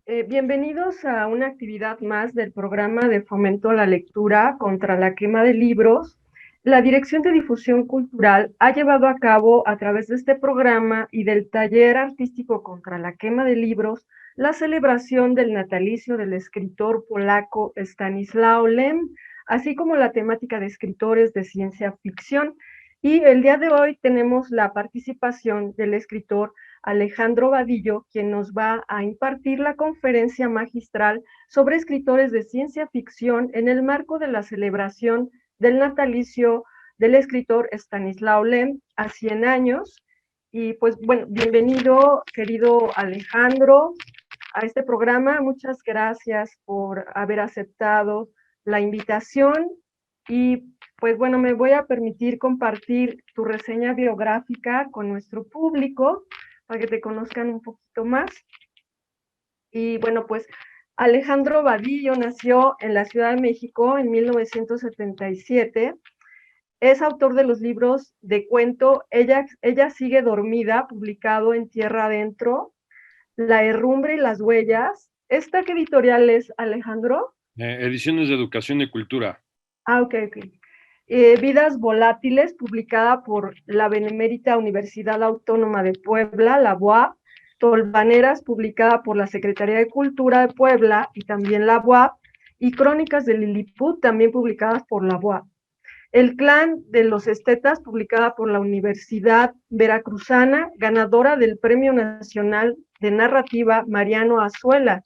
Bienvenidos a una actividad más del programa de fomento a la lectura contra la quema de libros. La Dirección de Difusión Cultural ha llevado a cabo a través de este programa y del taller artístico contra la quema de libros la celebración del natalicio del escritor polaco Stanislaw Lem, así como la temática de escritores de ciencia ficción. Y el día de hoy tenemos la participación del escritor Alejandro Vadillo, quien nos va a impartir la conferencia magistral sobre escritores de ciencia ficción en el marco de la celebración del natalicio del escritor Stanislaw Lem a 100 años. Y pues bueno, bienvenido, querido Alejandro, a este programa. Muchas gracias por haber aceptado la invitación y pues bueno, me voy a permitir compartir tu reseña biográfica con nuestro público para que te conozcan un poquito más. Y bueno, pues Alejandro Vadillo nació en la Ciudad de México en 1977. Es autor de los libros de cuento Ella sigue dormida, publicado en Tierra Adentro, La herrumbre y las huellas. ¿Esta qué editorial es, Alejandro? Ediciones de Educación y Cultura. Ok, ok. Vidas volátiles, publicada por la Benemérita Universidad Autónoma de Puebla, la UAP. Tolvaneras, publicada por la Secretaría de Cultura de Puebla y también la UAP. Y Crónicas de Lilliput, también publicadas por la UAP. El clan de los estetas, publicada por la Universidad Veracruzana, ganadora del Premio Nacional de Narrativa Mariano Azuela.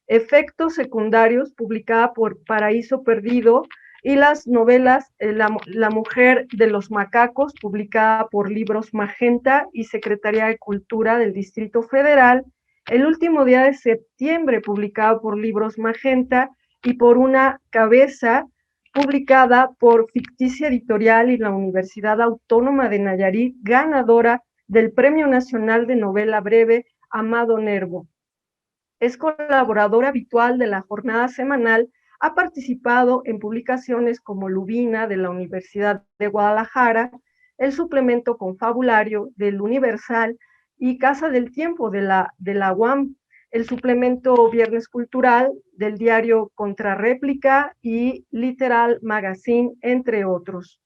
Efectos secundarios, publicada por Paraíso Perdido, y las novelas la Mujer de los Macacos, publicada por Libros Magenta y Secretaría de Cultura del Distrito Federal. El último día de septiembre, publicado por Libros Magenta, y por Una Cabeza, publicada por Ficticia Editorial y la Universidad Autónoma de Nayarit, ganadora del Premio Nacional de Novela Breve Amado Nervo. Es colaborador habitual de la jornada semanal, ha participado en publicaciones como Lubina de la Universidad de Guadalajara, el suplemento confabulario del Universal y Casa del Tiempo de la UAM, el suplemento Viernes Cultural del diario Contrarréplica y Literal Magazine, entre otros.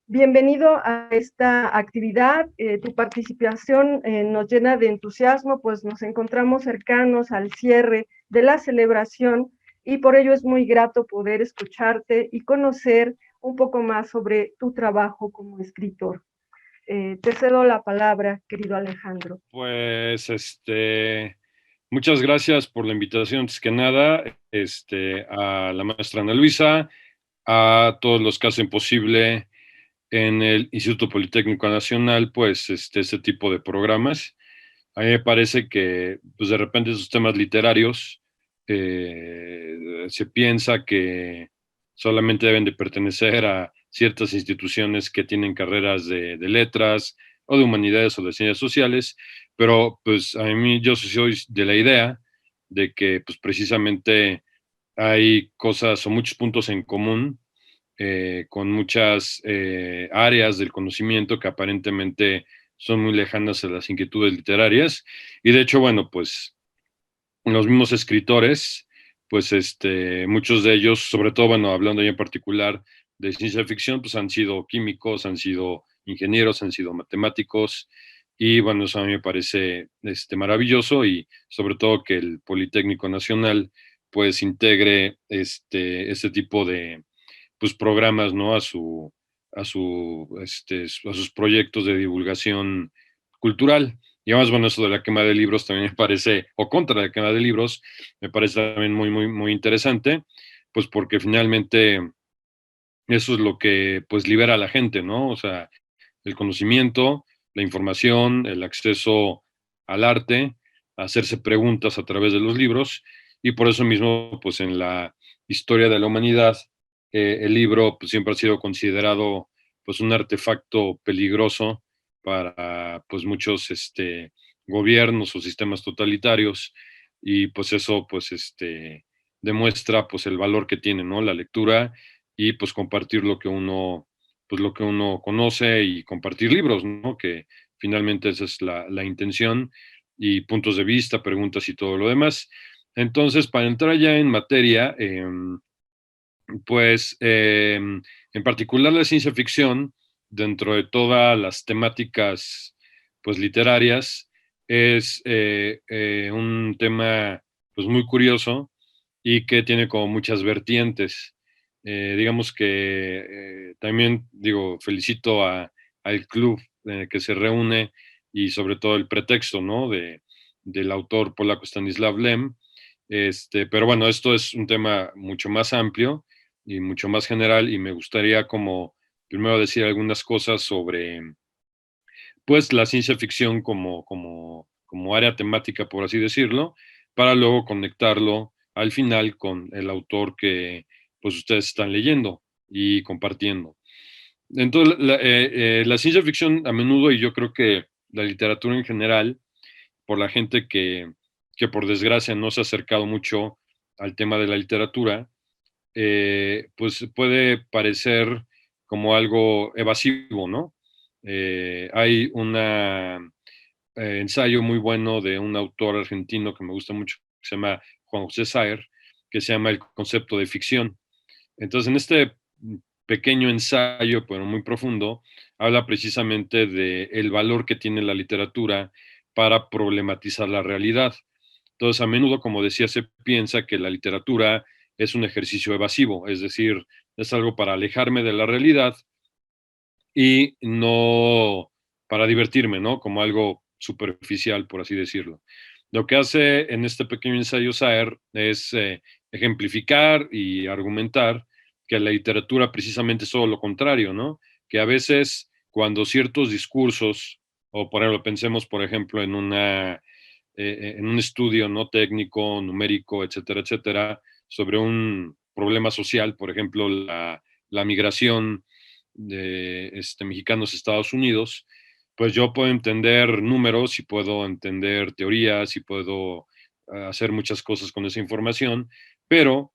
Bienvenido a esta actividad. Tu participación nos llena de entusiasmo, pues nos encontramos cercanos al cierre de la celebración y por ello es muy grato poder escucharte y conocer un poco más sobre tu trabajo como escritor. Te cedo la palabra, querido Alejandro. Pues, muchas gracias por la invitación, antes que nada, a la maestra Ana Luisa, a todos los que hacen posible en el Instituto Politécnico Nacional, pues, este tipo de programas. A mí me parece que, pues, de repente esos temas literarios se piensa que solamente deben de pertenecer a ciertas instituciones que tienen carreras de letras o de humanidades o de ciencias sociales, pero pues a mí yo soy de la idea de que pues precisamente hay cosas o muchos puntos en común con muchas áreas del conocimiento que aparentemente son muy lejanas a las inquietudes literarias. Y de hecho, bueno, pues los mismos escritores, pues muchos de ellos, sobre todo, bueno, hablando ya en particular de ciencia ficción, pues han sido químicos, han sido ingenieros, han sido matemáticos, y bueno, eso a mí me parece maravilloso y sobre todo que el Politécnico Nacional pues integre este tipo de pues programas, ¿no? A sus proyectos de divulgación cultural. Y además, bueno, eso de la quema de libros también me parece, o contra la quema de libros, me parece también muy, muy, muy interesante, pues porque finalmente eso es lo que pues libera a la gente, ¿no? O sea, el conocimiento, la información, el acceso al arte, a hacerse preguntas a través de los libros, y por eso mismo, pues en la historia de la humanidad, el libro pues, siempre ha sido considerado pues un artefacto peligroso para pues muchos gobiernos o sistemas totalitarios, y pues eso pues demuestra pues el valor que tiene, ¿no? La lectura y pues compartir lo que uno pues lo que uno conoce y compartir libros, ¿no? Que finalmente esa es la intención. y puntos de vista, preguntas y todo lo demás. Entonces, para entrar ya en materia, pues en particular la ciencia ficción, dentro de todas las temáticas pues literarias, es un tema pues muy curioso y que tiene como muchas vertientes. Digamos que también digo, felicito al club que se reúne y sobre todo el pretexto, ¿no? Del autor polaco Stanislaw Lem. Pero bueno, esto es un tema mucho más amplio y mucho más general y me gustaría como primero decir algunas cosas sobre pues la ciencia ficción como área temática, por así decirlo, para luego conectarlo al final con el autor que pues ustedes están leyendo y compartiendo. Entonces, la ciencia ficción a menudo, y yo creo que la literatura en general, por la gente que por desgracia no se ha acercado mucho al tema de la literatura, pues puede parecer como algo evasivo, ¿no? Hay un ensayo muy bueno de un autor argentino que me gusta mucho, que se llama Juan José Saer, que se llama El concepto de ficción. Entonces, en este pequeño ensayo, pero muy profundo, habla precisamente de el valor que tiene la literatura para problematizar la realidad. Entonces, a menudo, como decía, se piensa que la literatura es un ejercicio evasivo, es decir, es algo para alejarme de la realidad y no para divertirme, ¿no? Como algo superficial, por así decirlo. Lo que hace en este pequeño ensayo Saer es ejemplificar y argumentar que la literatura precisamente es todo lo contrario, ¿no? Que a veces cuando ciertos discursos, o por ejemplo, pensemos, por ejemplo, en un estudio no técnico, numérico, etcétera, etcétera, sobre un problema social, por ejemplo, la migración de mexicanos a Estados Unidos, pues yo puedo entender números y puedo entender teorías y puedo hacer muchas cosas con esa información, pero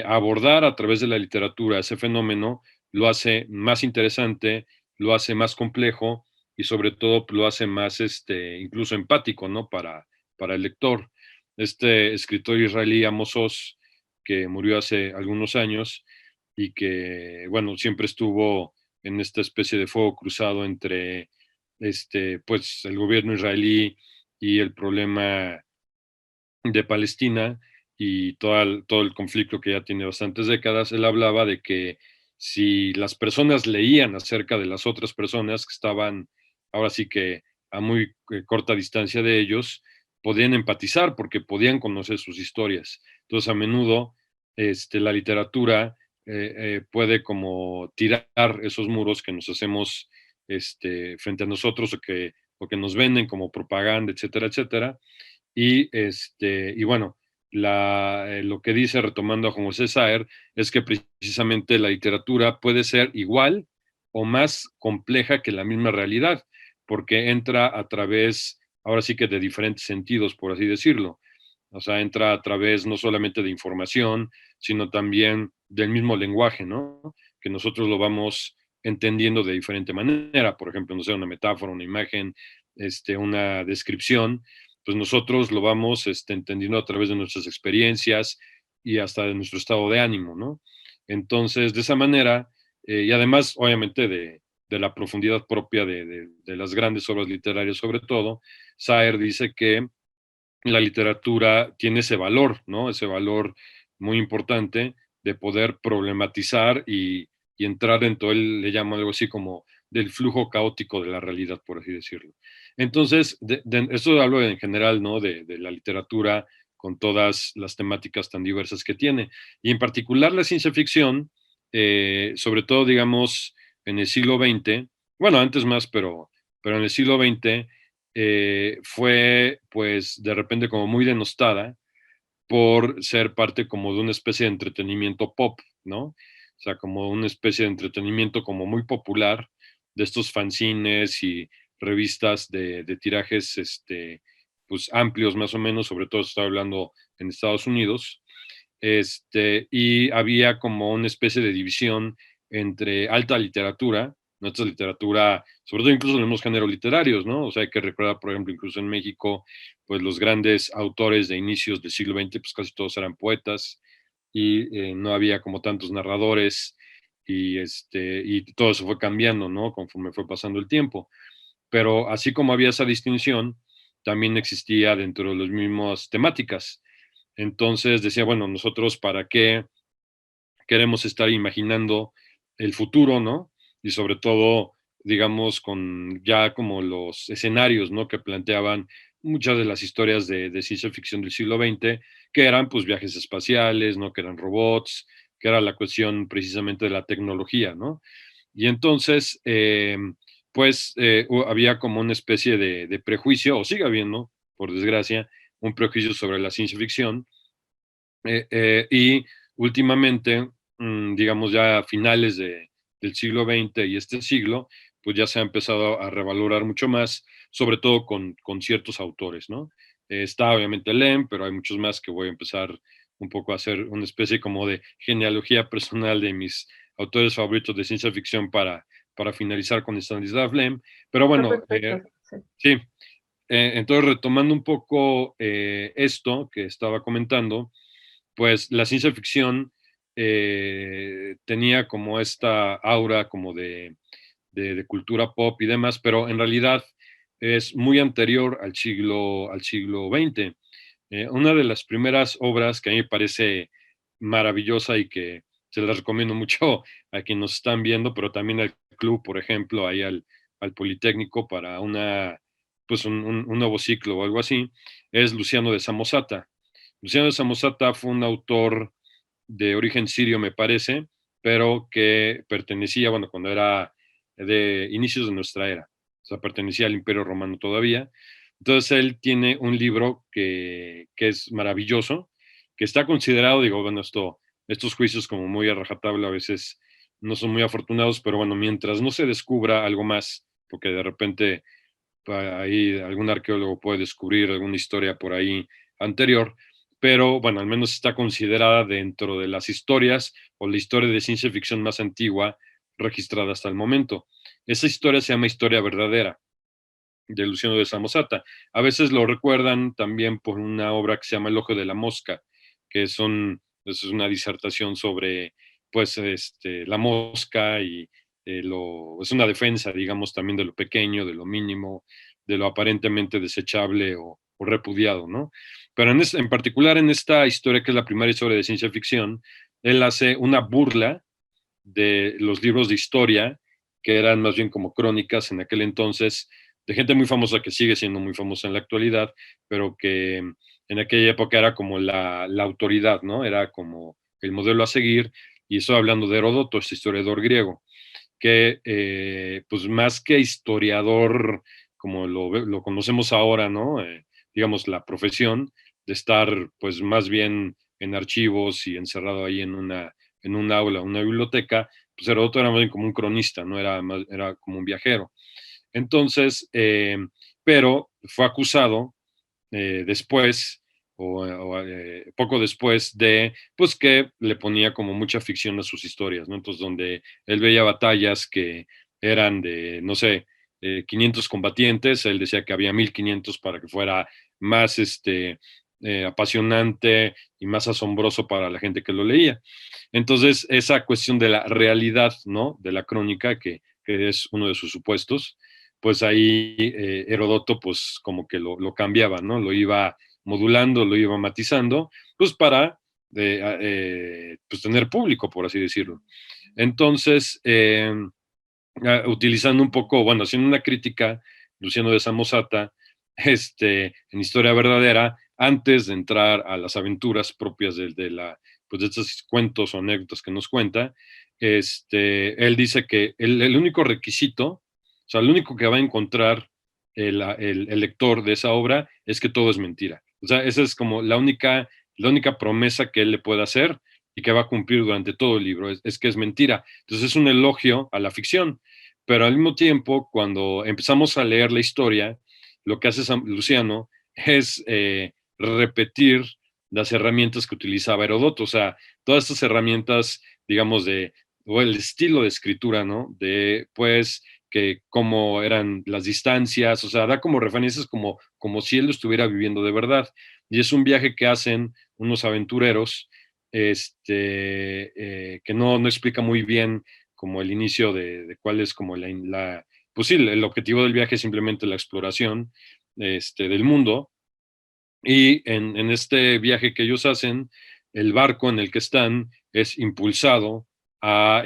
abordar a través de la literatura ese fenómeno lo hace más interesante, lo hace más complejo y sobre todo lo hace más incluso empático, ¿no? Para el lector. Este escritor israelí Amos Oz, que murió hace algunos años y que, bueno, siempre estuvo en esta especie de fuego cruzado entre pues, el gobierno israelí y el problema de Palestina y todo el conflicto que ya tiene bastantes décadas. Él hablaba de que si las personas leían acerca de las otras personas que estaban ahora sí que a muy corta distancia de ellos, podían empatizar porque podían conocer sus historias. Entonces, a menudo la literatura puede como tirar esos muros que nos hacemos frente a nosotros o que nos venden como propaganda, etcétera, etcétera. Y bueno, lo que dice, retomando a Juan José Saer, es que precisamente la literatura puede ser igual o más compleja que la misma realidad, porque entra a través, ahora sí que de diferentes sentidos, por así decirlo. O sea, entra a través no solamente de información, sino también del mismo lenguaje, ¿no? Que nosotros lo vamos entendiendo de diferente manera. Por ejemplo, no sé, una metáfora, una imagen, una descripción, pues nosotros lo vamos entendiendo a través de nuestras experiencias y hasta de nuestro estado de ánimo, ¿no? Entonces, de esa manera, y además, obviamente, de la profundidad propia de las grandes obras literarias, sobre todo, Saer dice que la literatura tiene ese valor, ¿no? Ese valor muy importante de poder problematizar y entrar en todo, él le llama algo así como del flujo caótico de la realidad, por así decirlo. Entonces, esto hablo en general, ¿no? De la literatura con todas las temáticas tan diversas que tiene. Y en particular la ciencia ficción, sobre todo, digamos, en el siglo XX, bueno, antes más, pero en el siglo XX, fue pues de repente como muy denostada por ser parte como de una especie de entretenimiento pop, ¿no? O sea, como una especie de entretenimiento como muy popular de estos fanzines y revistas de tirajes pues amplios más o menos, sobre todo estoy hablando en Estados Unidos, y había como una especie de división entre alta literatura, ¿no? Esta literatura, sobre todo incluso en los géneros literarios, ¿no? O sea, hay que recordar, por ejemplo, incluso en México, pues los grandes autores de inicios del siglo XX, pues casi todos eran poetas y no había como tantos narradores y todo eso fue cambiando, ¿no? Conforme fue pasando el tiempo. Pero así como había esa distinción, también existía dentro de las mismas temáticas. Entonces decía, bueno, nosotros para qué queremos estar imaginando el futuro, ¿no? Y sobre todo, digamos, con ya como los escenarios, ¿no? Que planteaban muchas de las historias de ciencia ficción del siglo XX, que eran pues viajes espaciales, ¿no? Que eran robots, que era la cuestión precisamente de la tecnología, ¿no? Y entonces, había como una especie de prejuicio, o sigue habiendo, por desgracia, un prejuicio sobre la ciencia ficción, y últimamente, digamos ya a finales del siglo XX y este siglo, pues ya se ha empezado a revalorar mucho más, sobre todo con ciertos autores, ¿no? Está obviamente Lem, pero hay muchos más que voy a empezar un poco a hacer una especie como de genealogía personal de mis autores favoritos de ciencia ficción para finalizar con Stanislav Lem. Pero Ah, bueno, perfecto, sí. sí, entonces retomando un poco esto que estaba comentando, pues la ciencia ficción tenía como esta aura como de cultura pop y demás, pero en realidad es muy anterior al siglo XX. Una de las primeras obras que a mí me parece maravillosa y que se las recomiendo mucho a quienes nos están viendo, pero también al club, por ejemplo, ahí al Politécnico para pues un nuevo ciclo o algo así, es Luciano de Samosata. Luciano de Samosata fue un autor de origen sirio, me parece, pero que pertenecía, bueno, cuando era de inicios de nuestra era, o sea, pertenecía al Imperio Romano todavía. Entonces él tiene un libro que es maravilloso, que está considerado, digo, bueno, estos juicios como muy a rajatabla a veces no son muy afortunados, pero bueno, mientras no se descubra algo más, porque de repente ahí algún arqueólogo puede descubrir alguna historia por ahí anterior, pero bueno, al menos está considerada dentro de las historias o la historia de ciencia ficción más antigua registrada hasta el momento. Esa historia se llama Historia Verdadera, de Luciano de Samosata. A veces lo recuerdan también por una obra que se llama El Ojo de la Mosca, que es una disertación sobre pues la mosca es una defensa, digamos, también de lo pequeño, de lo mínimo, de lo aparentemente desechable o repudiado, ¿no? Pero en particular en esta historia, que es la primera historia de ciencia ficción, él hace una burla de los libros de historia, que eran más bien como crónicas en aquel entonces, de gente muy famosa que sigue siendo muy famosa en la actualidad, pero que en aquella época era como la autoridad, ¿no? Era como el modelo a seguir, y estoy hablando de Heródoto, este historiador griego, que pues más que historiador como lo conocemos ahora, ¿no? Digamos, la profesión de estar pues más bien en archivos y encerrado ahí en un aula, una biblioteca, pues Heródoto era más bien como un cronista, ¿no? Era como un viajero. Entonces, pero fue acusado después poco después de, pues que le ponía como mucha ficción a sus historias, ¿no? Entonces, donde él veía batallas que eran de, no sé, 500 combatientes, él decía que había 1500 para que fuera más apasionante y más asombroso para la gente que lo leía. Entonces, esa cuestión de la realidad, ¿no? De la crónica, que es uno de sus supuestos, pues ahí Herodoto, pues como que lo cambiaba, ¿no? Lo iba modulando, lo iba matizando, pues para pues tener público, por así decirlo. Entonces, utilizando un poco, bueno, haciendo una crítica, Luciano de Samosata, en Historia Verdadera, antes de entrar a las aventuras propias pues de estos cuentos o anécdotas que nos cuenta, él dice que el único requisito, o sea, lo único que va a encontrar el lector de esa obra es que todo es mentira. O sea, esa es como la única promesa que él le puede hacer y que va a cumplir durante todo el libro, es que es mentira. Entonces es un elogio a la ficción, pero al mismo tiempo, cuando empezamos a leer la historia, lo que hace Luciano es repetir las herramientas que utilizaba Herodoto, o sea, todas estas herramientas, digamos, o el estilo de escritura, ¿no? De, pues, que cómo eran las distancias, o sea, da como referencias como si él lo estuviera viviendo de verdad. Y es un viaje que hacen unos aventureros, que no explica muy bien como el inicio de cuál es como pues sí, el objetivo del viaje es simplemente la exploración, del mundo. Y en este viaje que ellos hacen, el barco en el que están es impulsado a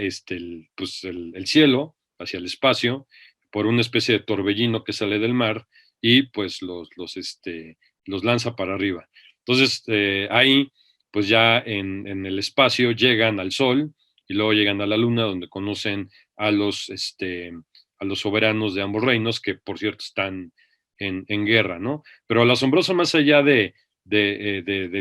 pues el cielo, hacia el espacio, por una especie de torbellino que sale del mar y pues los lanza para arriba. Entonces, ahí, pues ya en el espacio llegan al Sol y luego llegan a la Luna, donde conocen a a los soberanos de ambos reinos, que por cierto están en guerra, ¿no? Pero lo asombroso más allá del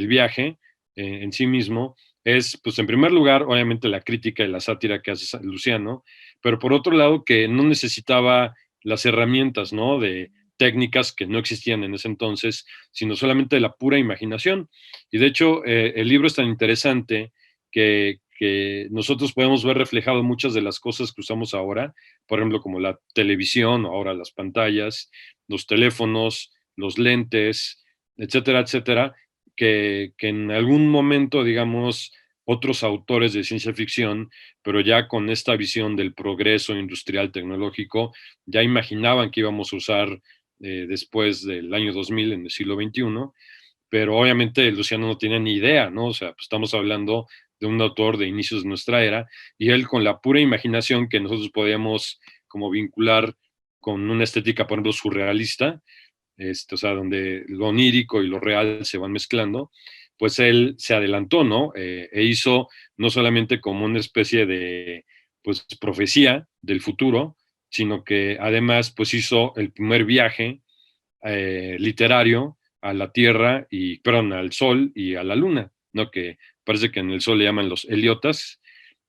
viaje en sí mismo es, pues en primer lugar, obviamente la crítica y la sátira que hace Luciano, pero por otro lado que no necesitaba las herramientas, ¿no? De técnicas que no existían en ese entonces, sino solamente de la pura imaginación. Y de hecho, el libro es tan interesante que nosotros podemos ver reflejado muchas de las cosas que usamos ahora, por ejemplo, como la televisión, ahora las pantallas, los teléfonos, los lentes, etcétera, etcétera, que en algún momento, digamos, otros autores de ciencia ficción, pero ya con esta visión del progreso industrial tecnológico, ya imaginaban que íbamos a usar después del año 2000, en el siglo XXI, pero obviamente Luciano no tiene ni idea, ¿no? O sea, pues estamos hablando de un autor de inicios de nuestra era, y él con la pura imaginación que nosotros podíamos como vincular con una estética, por ejemplo, surrealista, o sea, donde lo onírico y lo real se van mezclando, pues él se adelantó, ¿no? E hizo no solamente como una especie de, pues, profecía del futuro, sino que además, pues, hizo el primer viaje literario a la Tierra y, perdón, al Sol y a la Luna, ¿no? Que parece que en el Sol le llaman los heliotas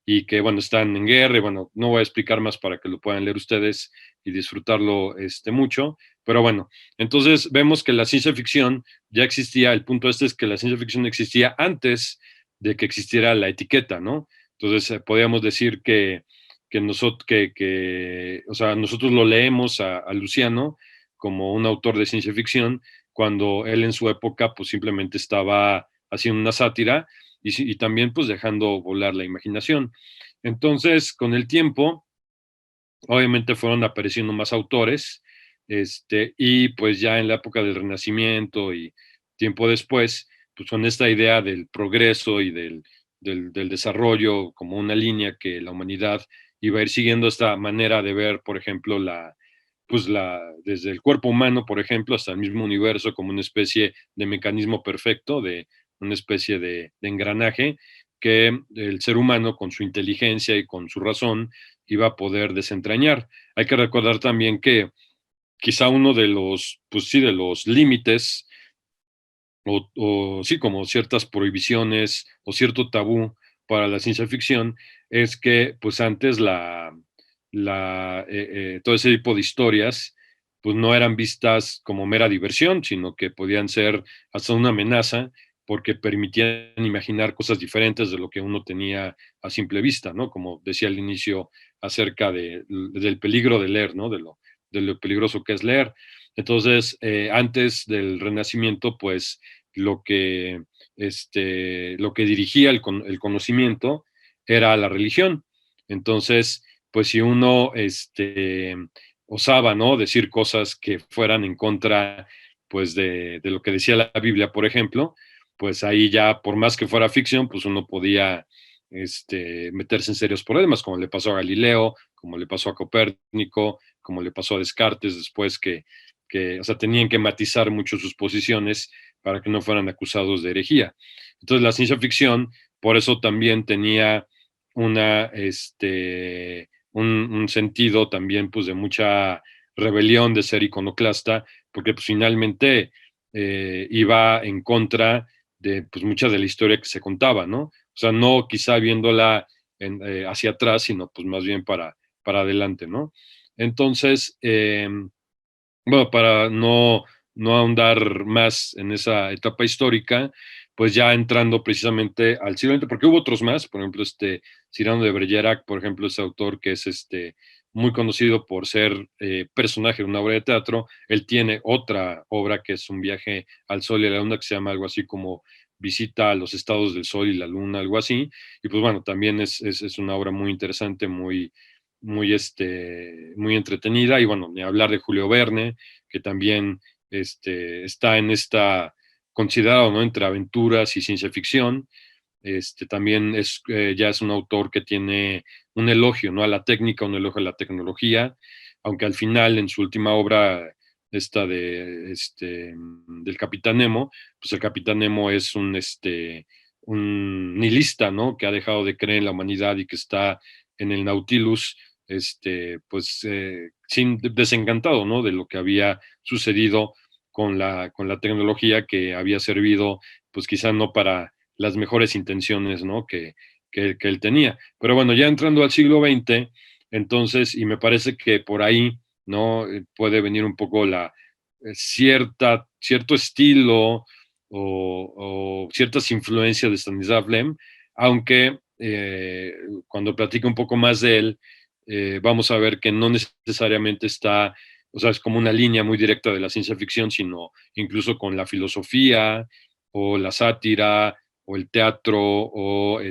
y que, bueno, están en guerra y, bueno, no voy a explicar más para que lo puedan leer ustedes y disfrutarlo mucho, pero bueno, entonces vemos que la ciencia ficción ya existía, el punto es que la ciencia ficción existía antes de que existiera la etiqueta, ¿no? Entonces, podríamos decir o sea, nosotros lo leemos a Luciano como un autor de ciencia ficción, cuando él en su época pues simplemente estaba haciendo una sátira y también pues dejando volar la imaginación. Entonces, con el tiempo, obviamente fueron apareciendo más autores, y pues ya en la época del Renacimiento y tiempo después, pues con esta idea del progreso y del desarrollo como una línea que la humanidad iba a ir siguiendo, esta manera de ver, por ejemplo, desde el cuerpo humano, por ejemplo, hasta el mismo universo como una especie de mecanismo perfecto, de una especie de engranaje que el ser humano con su inteligencia y con su razón iba a poder desentrañar. Hay que recordar también que quizá uno de los, pues sí, de los límites o sí, como ciertas prohibiciones o cierto tabú para la ciencia ficción es que pues antes todo ese tipo de historias pues no eran vistas como mera diversión, sino que podían ser hasta una amenaza porque permitían imaginar cosas diferentes de lo que uno tenía a simple vista, ¿no? Como decía al inicio acerca del peligro de leer, ¿no? De lo peligroso que es leer. Entonces, antes del Renacimiento, pues lo que dirigía el conocimiento era la religión. Entonces, pues si uno osaba, ¿no? Decir cosas que fueran en contra, pues de lo que decía la Biblia, por ejemplo, pues ahí ya, por más que fuera ficción, pues uno podía meterse en serios problemas, como le pasó a Galileo, como le pasó a Copérnico, como le pasó a Descartes después o sea, tenían que matizar mucho sus posiciones para que no fueran acusados de herejía. Entonces la ciencia ficción, por eso también tenía un sentido también pues de mucha rebelión de ser iconoclasta, porque pues finalmente iba en contra de pues mucha de la historia que se contaba, ¿no? O sea, no quizá viéndola hacia atrás, sino pues más bien para adelante, ¿no? Entonces, bueno, para no ahondar más en esa etapa histórica, pues ya entrando precisamente al siglo XX, porque hubo otros más, por ejemplo, Cyrano de Bergerac, por ejemplo, es autor que es muy conocido por ser personaje de una obra de teatro. Él tiene otra obra que es un viaje al sol y a la luna, que se llama algo así como Visita a los estados del sol y la luna, algo así. Y pues bueno, también es una obra muy interesante, muy entretenida. Y bueno, ni hablar de Julio Verne, que también está en considerado, ¿no?, entre aventuras y ciencia ficción. También ya es un autor que tiene un elogio, ¿no?, a la técnica, un elogio a la tecnología, aunque al final, en su última obra, del Capitán Nemo, pues el Capitán Nemo es un nihilista, ¿no?, que ha dejado de creer en la humanidad y que está en el Nautilus, pues desencantado, ¿no?, de lo que había sucedido con la tecnología, que había servido, pues quizá no para las mejores intenciones, ¿no?, que él tenía. Pero bueno, ya entrando al siglo XX, entonces, y me parece que por ahí, ¿no?, puede venir un poco cierto estilo o ciertas influencias de Stanislav Lem, aunque cuando platico un poco más de él, vamos a ver que no necesariamente está, o sea, es como una línea muy directa de la ciencia ficción, sino incluso con la filosofía o la sátira o el teatro o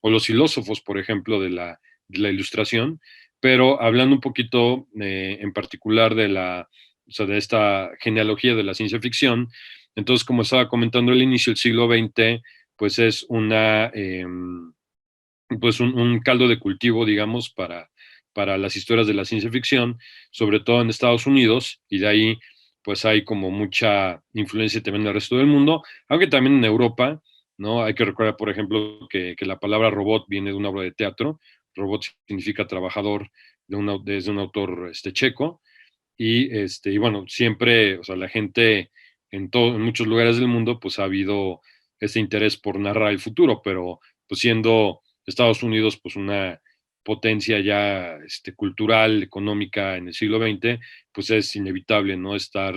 los filósofos, por ejemplo, de la ilustración. Pero hablando un poquito en particular o sea, de esta genealogía de la ciencia ficción, entonces, como estaba comentando al inicio, el siglo XX, pues es pues un caldo de cultivo, digamos, para las historias de la ciencia ficción, sobre todo en Estados Unidos, y de ahí pues hay como mucha influencia también en el resto del mundo, aunque también en Europa, ¿no? Hay que recordar, por ejemplo, que la palabra robot viene de una obra de teatro. Robot significa trabajador, desde un autor checo, y bueno, siempre, o sea, la gente en muchos lugares del mundo, pues ha habido ese interés por narrar el futuro, pero pues siendo Estados Unidos, pues una potencia ya cultural, económica en el siglo XX, pues es inevitable, ¿no?, estar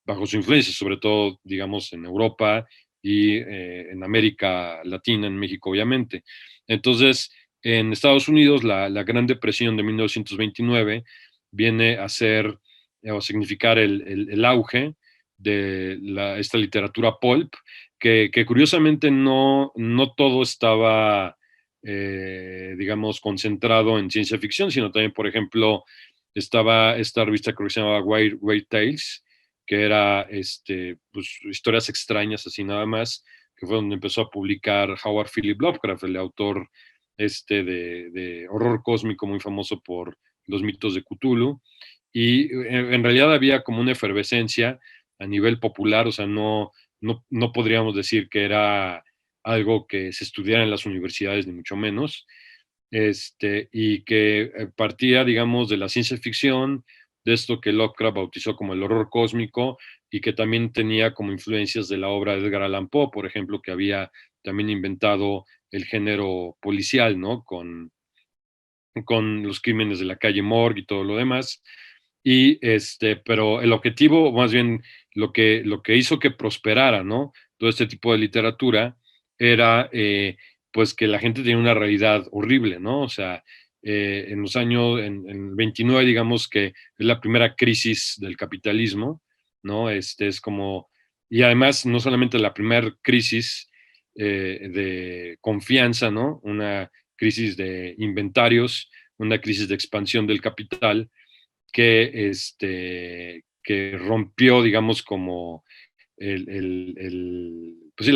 bajo su influencia, sobre todo, digamos, en Europa y en América Latina, en México, obviamente. Entonces, en Estados Unidos, la Gran Depresión de 1929 viene a ser o significar el auge de esta literatura pulp, que curiosamente no todo estaba, digamos, concentrado en ciencia ficción, sino también, por ejemplo, estaba esta revista, creo que se llamaba Weird Tales, que era pues, historias extrañas, así nada más, que fue donde empezó a publicar Howard Philip Lovecraft, el autor de horror cósmico muy famoso por los mitos de Cthulhu. Y en realidad había como una efervescencia a nivel popular, o sea, no podríamos decir que era algo que se estudiara en las universidades, ni mucho menos, y que partía, digamos, de la ciencia ficción, de esto que Lovecraft bautizó como el horror cósmico, y que también tenía como influencias de la obra de Edgar Allan Poe, por ejemplo, que había también inventado el género policial, ¿no?, con los crímenes de la calle Morgue y todo lo demás. Pero el objetivo, más bien lo que hizo que prosperara, ¿no?, todo este tipo de literatura, era pues que la gente tenía una realidad horrible, ¿no? O sea, en el 29, digamos que es la primera crisis del capitalismo, ¿no? Es como, y además no solamente la primera crisis de confianza, ¿no?, una crisis de inventarios, una crisis de expansión del capital, que rompió, digamos, como pues sí,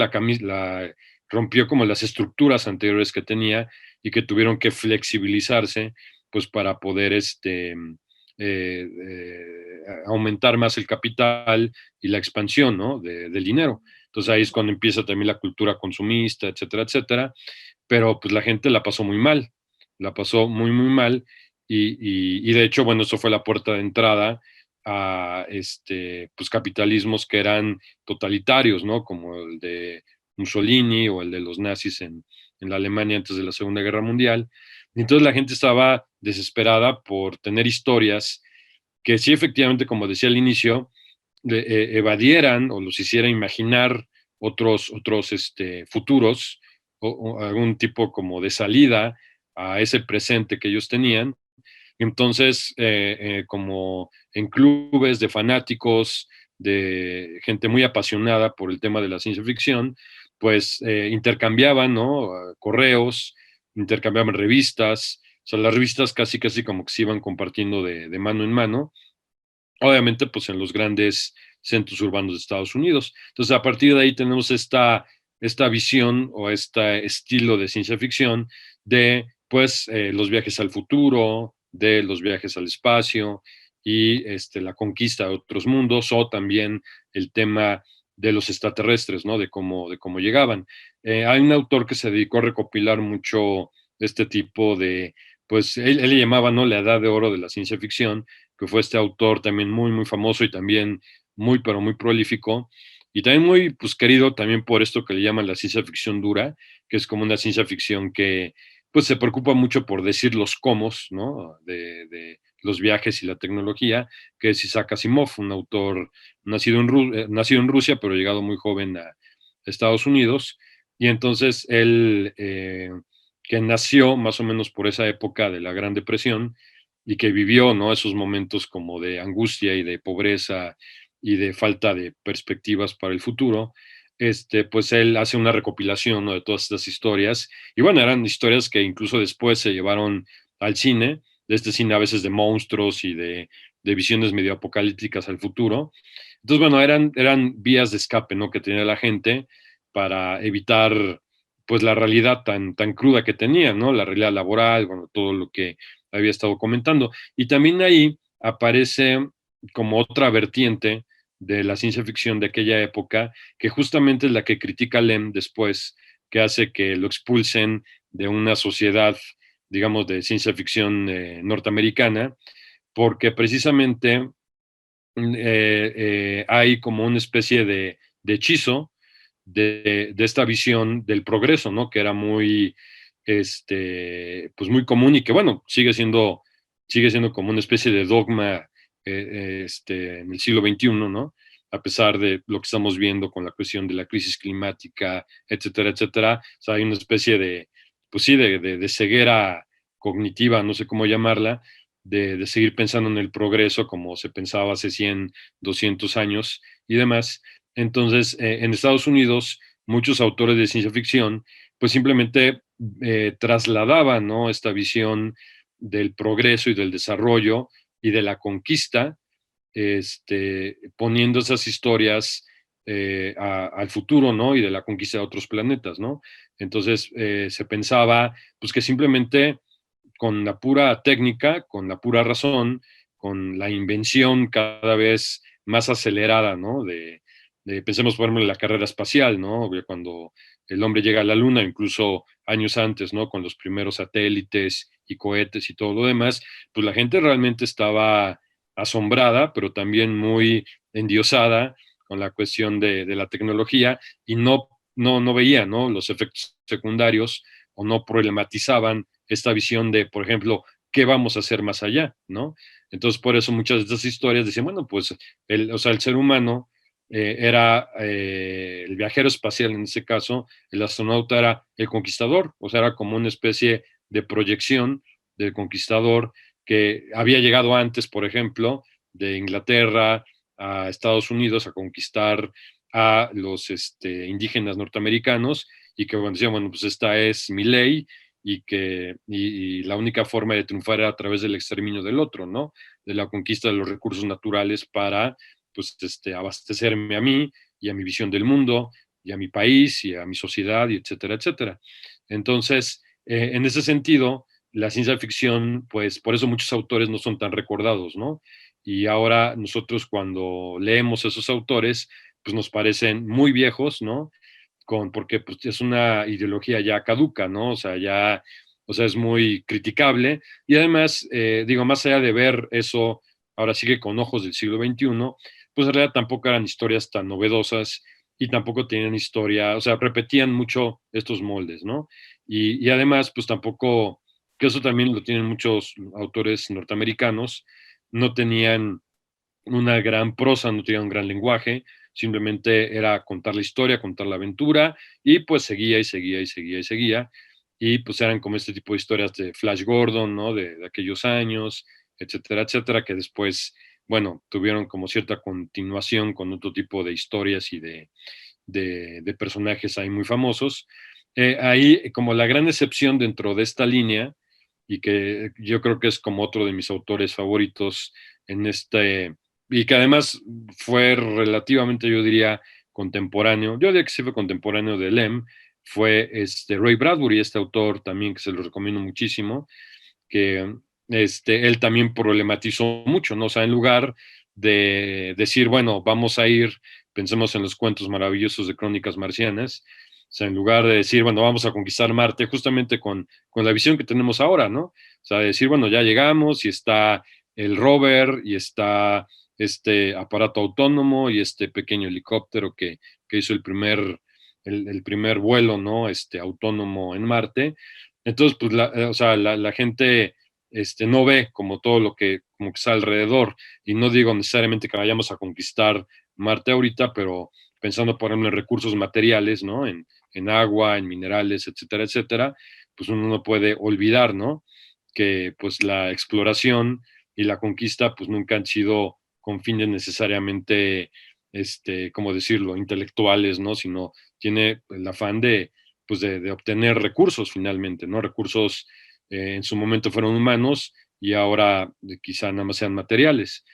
rompió como las estructuras anteriores que tenía, y que tuvieron que flexibilizarse, pues para poder aumentar más el capital y la expansión, ¿no?, del dinero. Entonces ahí es cuando empieza también la cultura consumista, etcétera, etcétera, pero pues la gente la pasó muy mal, la pasó muy, muy mal, y de hecho, bueno, eso fue la puerta de entrada a pues capitalismos que eran totalitarios, ¿no?, como el de Mussolini o el de los nazis en la Alemania antes de la Segunda Guerra Mundial. Y entonces la gente estaba desesperada por tener historias que sí, efectivamente, como decía al inicio, evadieran o los hiciera imaginar otros futuros o algún tipo como de salida a ese presente que ellos tenían. Entonces, como en clubes de fanáticos, de gente muy apasionada por el tema de la ciencia ficción, pues intercambiaban, ¿no? Correos, intercambiaban revistas, o sea, las revistas casi casi como que se iban compartiendo de mano en mano, obviamente pues en los grandes centros urbanos de Estados Unidos. Entonces, a partir de ahí tenemos esta visión o este estilo de ciencia ficción de pues los viajes al futuro, de los viajes al espacio y la conquista de otros mundos, o también el tema de los extraterrestres, ¿no? De cómo llegaban. Hay un autor que se dedicó a recopilar mucho este tipo de, pues él le llamaba, ¿no? La edad de oro de la ciencia ficción, que fue este autor también muy, muy famoso y también muy, pero muy prolífico, y también muy, pues, querido también por esto que le llaman la ciencia ficción dura, que es como una ciencia ficción que, pues, se preocupa mucho por decir los cómo, ¿no? De los viajes y la tecnología, que es Isaac Asimov, un autor nacido en Rusia, pero llegado muy joven a Estados Unidos, y entonces él, que nació más o menos por esa época de la Gran Depresión, y que vivió, ¿no? Esos momentos como de angustia y de pobreza y de falta de perspectivas para el futuro, pues él hace una recopilación, ¿no? De todas estas historias. Y bueno, eran historias que incluso después se llevaron al cine, de este cine a veces de monstruos y de visiones medio apocalípticas al futuro. Entonces, bueno, eran vías de escape, ¿no? Que tenía la gente para evitar, pues, la realidad tan cruda que tenía, ¿no? La realidad laboral, bueno, todo lo que había estado comentando. Y también ahí aparece como otra vertiente de la ciencia ficción de aquella época, que justamente es la que critica Lem después, que hace que lo expulsen de una sociedad, digamos, de ciencia ficción norteamericana, porque precisamente hay como una especie de hechizo de esta visión del progreso, ¿no? Que era muy, pues muy común y que, bueno, sigue siendo como una especie de dogma en el siglo XXI, ¿no? A pesar de lo que estamos viendo con la cuestión de la crisis climática, etcétera, etcétera. O sea, hay una especie de, pues sí, de ceguera cognitiva, no sé cómo llamarla, de seguir pensando en el progreso como se pensaba hace 100, 200 años y demás. Entonces, en Estados Unidos, muchos autores de ciencia ficción, pues simplemente trasladaban, ¿no? Esta visión del progreso y del desarrollo y de la conquista, poniendo esas historias al futuro, ¿no? Y de la conquista de otros planetas, ¿no? Entonces, se pensaba, pues que simplemente con la pura técnica, con la pura razón, con la invención cada vez más acelerada, ¿no? Pensemos, por ejemplo, en la carrera espacial, ¿no? Cuando el hombre llega a la Luna, incluso años antes, ¿no? Con los primeros satélites y cohetes y todo lo demás, pues la gente realmente estaba asombrada, pero también muy endiosada con la cuestión de la tecnología y no veía, ¿no? Los efectos secundarios o no problematizaban esta visión de, por ejemplo, qué vamos a hacer más allá, ¿no? Entonces, por eso muchas de estas historias decían, bueno, pues, o sea, el ser humano era el viajero espacial en ese caso, el astronauta era el conquistador, o sea, era como una especie de proyección del conquistador que había llegado antes, por ejemplo, de Inglaterra a Estados Unidos a conquistar a los indígenas norteamericanos y que bueno, decían, bueno, pues esta es mi ley y la única forma de triunfar era a través del exterminio del otro, ¿no? De la conquista de los recursos naturales para, pues, abastecerme a mí y a mi visión del mundo y a mi país y a mi sociedad y etcétera, etcétera. Entonces, en ese sentido, la ciencia ficción, pues por eso muchos autores no son tan recordados, ¿no? Y ahora nosotros cuando leemos esos autores, pues nos parecen muy viejos, ¿no? Porque pues, es una ideología ya caduca, ¿no? O sea, o sea, es muy criticable. Y además, digo, más allá de ver eso, ahora sigue con ojos del siglo XXI, pues en realidad tampoco eran historias tan novedosas y tampoco tenían historia, o sea, repetían mucho estos moldes, ¿no? Y además, pues tampoco, que eso también lo tienen muchos autores norteamericanos, no tenían una gran prosa, no tenían un gran lenguaje, simplemente era contar la historia, contar la aventura, y pues seguía y seguía y seguía y seguía, y pues eran como este tipo de historias de Flash Gordon, ¿no? De aquellos años, etcétera, etcétera, que después, bueno, tuvieron como cierta continuación con otro tipo de historias y de personajes ahí muy famosos. Ahí, como la gran excepción dentro de esta línea, y que yo creo que es como otro de mis autores favoritos en y que además fue relativamente, yo diría, contemporáneo, yo diría que sí fue contemporáneo de Lem, fue Ray Bradbury, este autor también que se lo recomiendo muchísimo, que él también problematizó mucho, ¿no? O sea, en lugar de decir, bueno, vamos a ir, pensemos en los cuentos maravillosos de Crónicas Marcianas, o sea, en lugar de decir, bueno, vamos a conquistar Marte, justamente con la visión que tenemos ahora, ¿no? O sea, decir, bueno, ya llegamos y está el rover y está este aparato autónomo y este pequeño helicóptero que hizo el primer vuelo, ¿no? Autónomo en Marte. Entonces, pues, o sea, la gente no ve como todo lo como que está alrededor. Y no digo necesariamente que vayamos a conquistar Marte ahorita, pero pensando, por ejemplo, en recursos materiales, ¿no? En agua, en minerales, etcétera, etcétera, pues uno no puede olvidar, ¿no? Que pues la exploración y la conquista, pues nunca han sido con fines necesariamente, ¿cómo decirlo?, intelectuales, ¿no? Sino tiene el afán pues de obtener recursos finalmente, ¿no? Recursos en su momento fueron humanos y ahora quizá nada más sean materiales.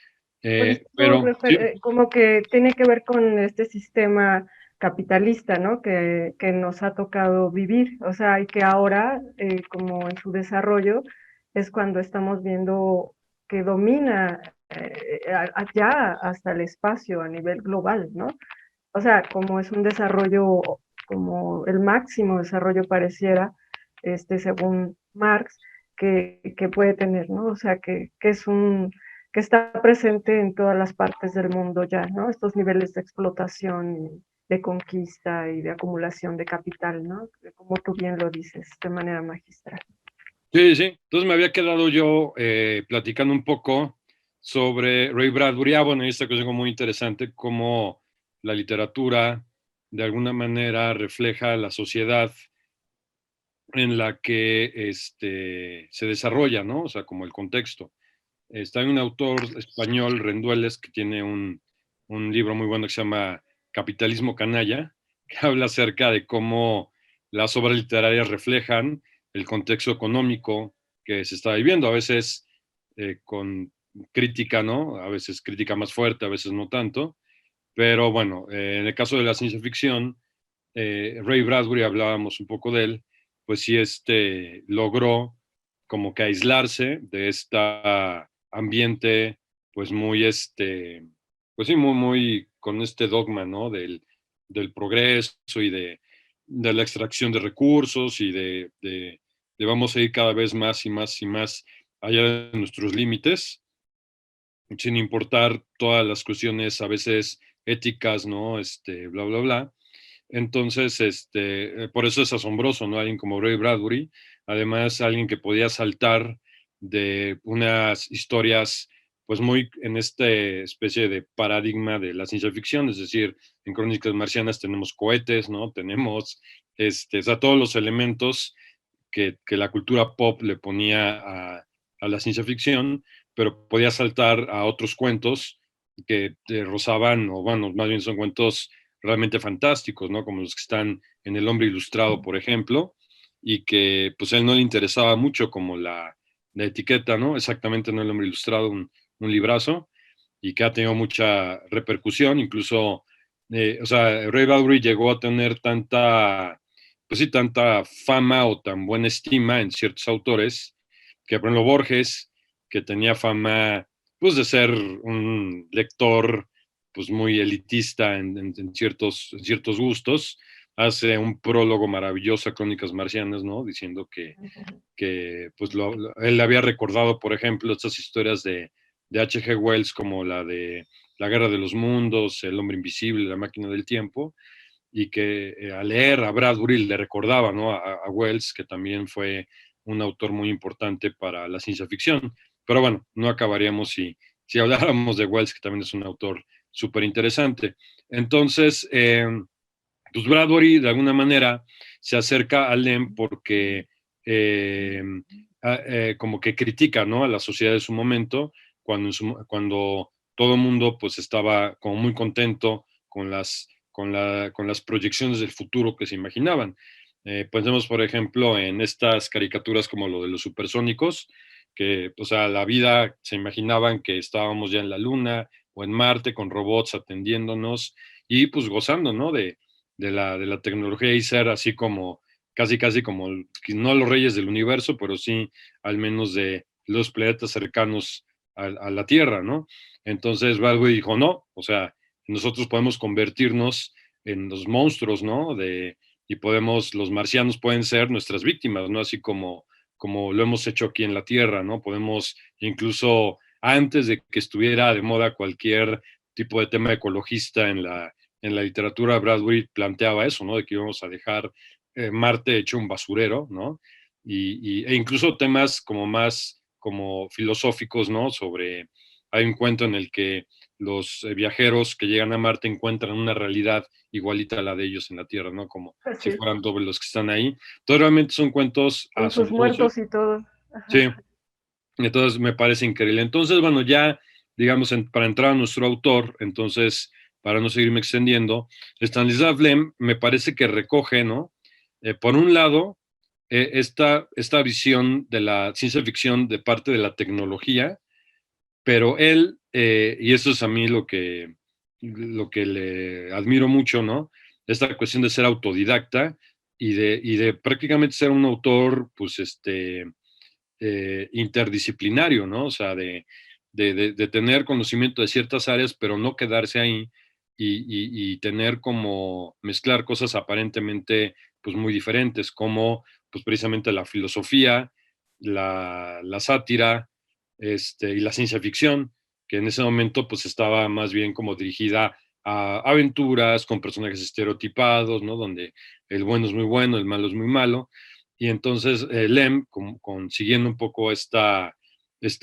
Pues esto Pero sí, como que tiene que ver con este sistema capitalista, ¿no? Que nos ha tocado vivir, o sea, y que ahora, como en su desarrollo, es cuando estamos viendo que domina ya hasta el espacio a nivel global, ¿no? O sea, como es un desarrollo, como el máximo desarrollo pareciera, según Marx, que puede tener, ¿no? O sea, que es que está presente en todas las partes del mundo ya, ¿no? Estos niveles de explotación, de conquista y de acumulación de capital, ¿no? Como tú bien lo dices, de manera magistral. sí, sí. Entonces me había quedado yo platicando un poco sobre Ray Bradbury. Bueno, y esta cosa muy interesante, cómo la literatura de alguna manera refleja la sociedad en la que se desarrolla, ¿no? O sea, como el contexto. Está un autor español, Rendueles, que tiene un libro muy bueno que se llama Capitalismo Canalla, que habla acerca de cómo las obras literarias reflejan el contexto económico que se está viviendo, a veces con crítica, ¿no? A veces crítica más fuerte, a veces no tanto, pero bueno, en el caso de la ciencia ficción, Ray Bradbury, hablábamos un poco de él, pues sí, logró como que aislarse de este ambiente, pues muy, pues sí, muy, muy con este dogma, ¿no? Del progreso y de la extracción de recursos y de vamos a ir cada vez más y más y más allá de nuestros límites, sin importar todas las cuestiones a veces éticas, ¿no? Bla, bla, bla. Entonces, por eso es asombroso, ¿no? Alguien como Ray Bradbury, además alguien que podía saltar de unas historias, pues muy en esta especie de paradigma de la ciencia ficción, es decir, en Crónicas Marcianas tenemos cohetes, ¿no? Tenemos, o sea, todos los elementos que la cultura pop le ponía a la ciencia ficción, pero podía saltar a otros cuentos que rozaban, o bueno, más bien son cuentos realmente fantásticos, ¿no? Como los que están en El Hombre Ilustrado, por ejemplo, y que pues a él no le interesaba mucho como la etiqueta, ¿no? Exactamente, no El Hombre Ilustrado, un librazo, y que ha tenido mucha repercusión, incluso, o sea, Ray Bradbury llegó a tener pues sí, tanta fama o tan buena estima en ciertos autores, que por ejemplo Borges, que tenía fama pues de ser un lector pues muy elitista en ciertos gustos, hace un prólogo maravilloso a Crónicas Marcianas, ¿no? Diciendo que pues él había recordado, por ejemplo, estas historias de H.G. Wells como la de La Guerra de los Mundos, El Hombre Invisible, La Máquina del Tiempo, y que al leer a Bradbury le recordaba, ¿no? A Wells, que también fue un autor muy importante para la ciencia ficción. Pero bueno, no acabaríamos si habláramos de Wells, que también es un autor súper interesante. Entonces, pues Bradbury de alguna manera se acerca a Lem porque eh, como que critica, ¿no?, a la sociedad de su momento, cuando todo el mundo pues estaba como muy contento con las proyecciones del futuro que se imaginaban. Pensemos, por ejemplo, en estas caricaturas como lo de los supersónicos, que, o sea, la vida se imaginaban que estábamos ya en la Luna o en Marte con robots atendiéndonos y pues gozando, ¿no?, de la tecnología y ser así como, casi como, no los reyes del universo, pero sí al menos de los planetas cercanos a la Tierra, ¿no? Entonces Bradbury dijo, no, o sea, nosotros podemos convertirnos en los monstruos, ¿no? Y podemos, los marcianos pueden ser nuestras víctimas, ¿no? Así como lo hemos hecho aquí en la Tierra, ¿no? Podemos incluso, antes de que estuviera de moda cualquier tipo de tema ecologista en la literatura, Bradbury planteaba eso, ¿no? De que íbamos a dejar Marte hecho un basurero, ¿no? E incluso temas como más como filosóficos, ¿no? Hay un cuento en el que los viajeros que llegan a Marte encuentran una realidad igualita a la de ellos en la Tierra, ¿no? Como si Así, fueran dobles los que están ahí. Entonces realmente son cuentos con sus asombrosos. muertos y todo. Sí, Ajá. entonces me parece increíble. Entonces, bueno, ya, digamos, para entrar a nuestro autor, entonces, para no seguirme extendiendo, Stanislav Lem me parece que recoge, ¿no? Por un lado, esta visión de la ciencia ficción de parte de la tecnología, pero él, y eso es a mí lo que le admiro mucho, ¿no? Esta cuestión de ser autodidacta y de prácticamente ser un autor, pues, interdisciplinario, ¿no? O sea, de tener conocimiento de ciertas áreas, pero no quedarse ahí y tener como mezclar cosas aparentemente pues muy diferentes, como pues precisamente la filosofía, la sátira, y la ciencia ficción, que en ese momento pues estaba más bien como dirigida a aventuras con personajes estereotipados, ¿no? Donde el bueno es muy bueno, el malo es muy malo, y entonces Lem, siguiendo un poco esta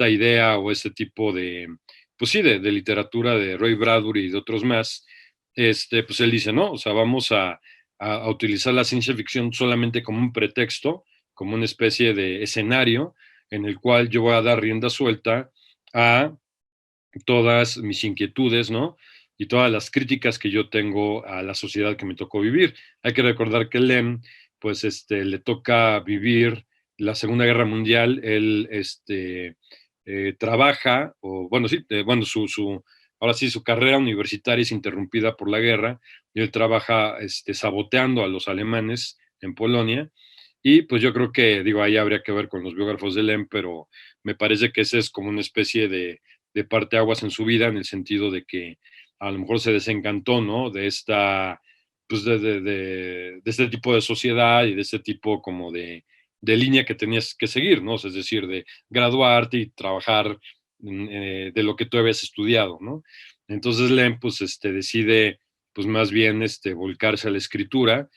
idea o este tipo pues sí, de literatura de Ray Bradbury y de otros más, pues él dice, no, o sea, vamos a utilizar la ciencia ficción solamente como un pretexto, como una especie de escenario en el cual yo voy a dar rienda suelta a todas mis inquietudes, ¿no? Y todas las críticas que yo tengo a la sociedad que me tocó vivir. Hay que recordar que Lem, pues, le toca vivir la Segunda Guerra Mundial. Él, trabaja, o bueno, sí, bueno, ahora sí, su carrera universitaria es interrumpida por la guerra y él trabaja, saboteando a los alemanes en Polonia. Y pues yo creo que, digo, ahí habría que ver con los biógrafos de Lem, pero me parece que ese es como una especie de parteaguas en su vida, en el sentido de que a lo mejor se desencantó, ¿no? De pues de este tipo de sociedad y de este tipo como de línea que tenías que seguir, ¿no? O sea, es decir, de graduarte y trabajar de lo que tú habías estudiado, ¿no? Entonces Lem, pues, decide, pues, más bien, volcarse a la escritura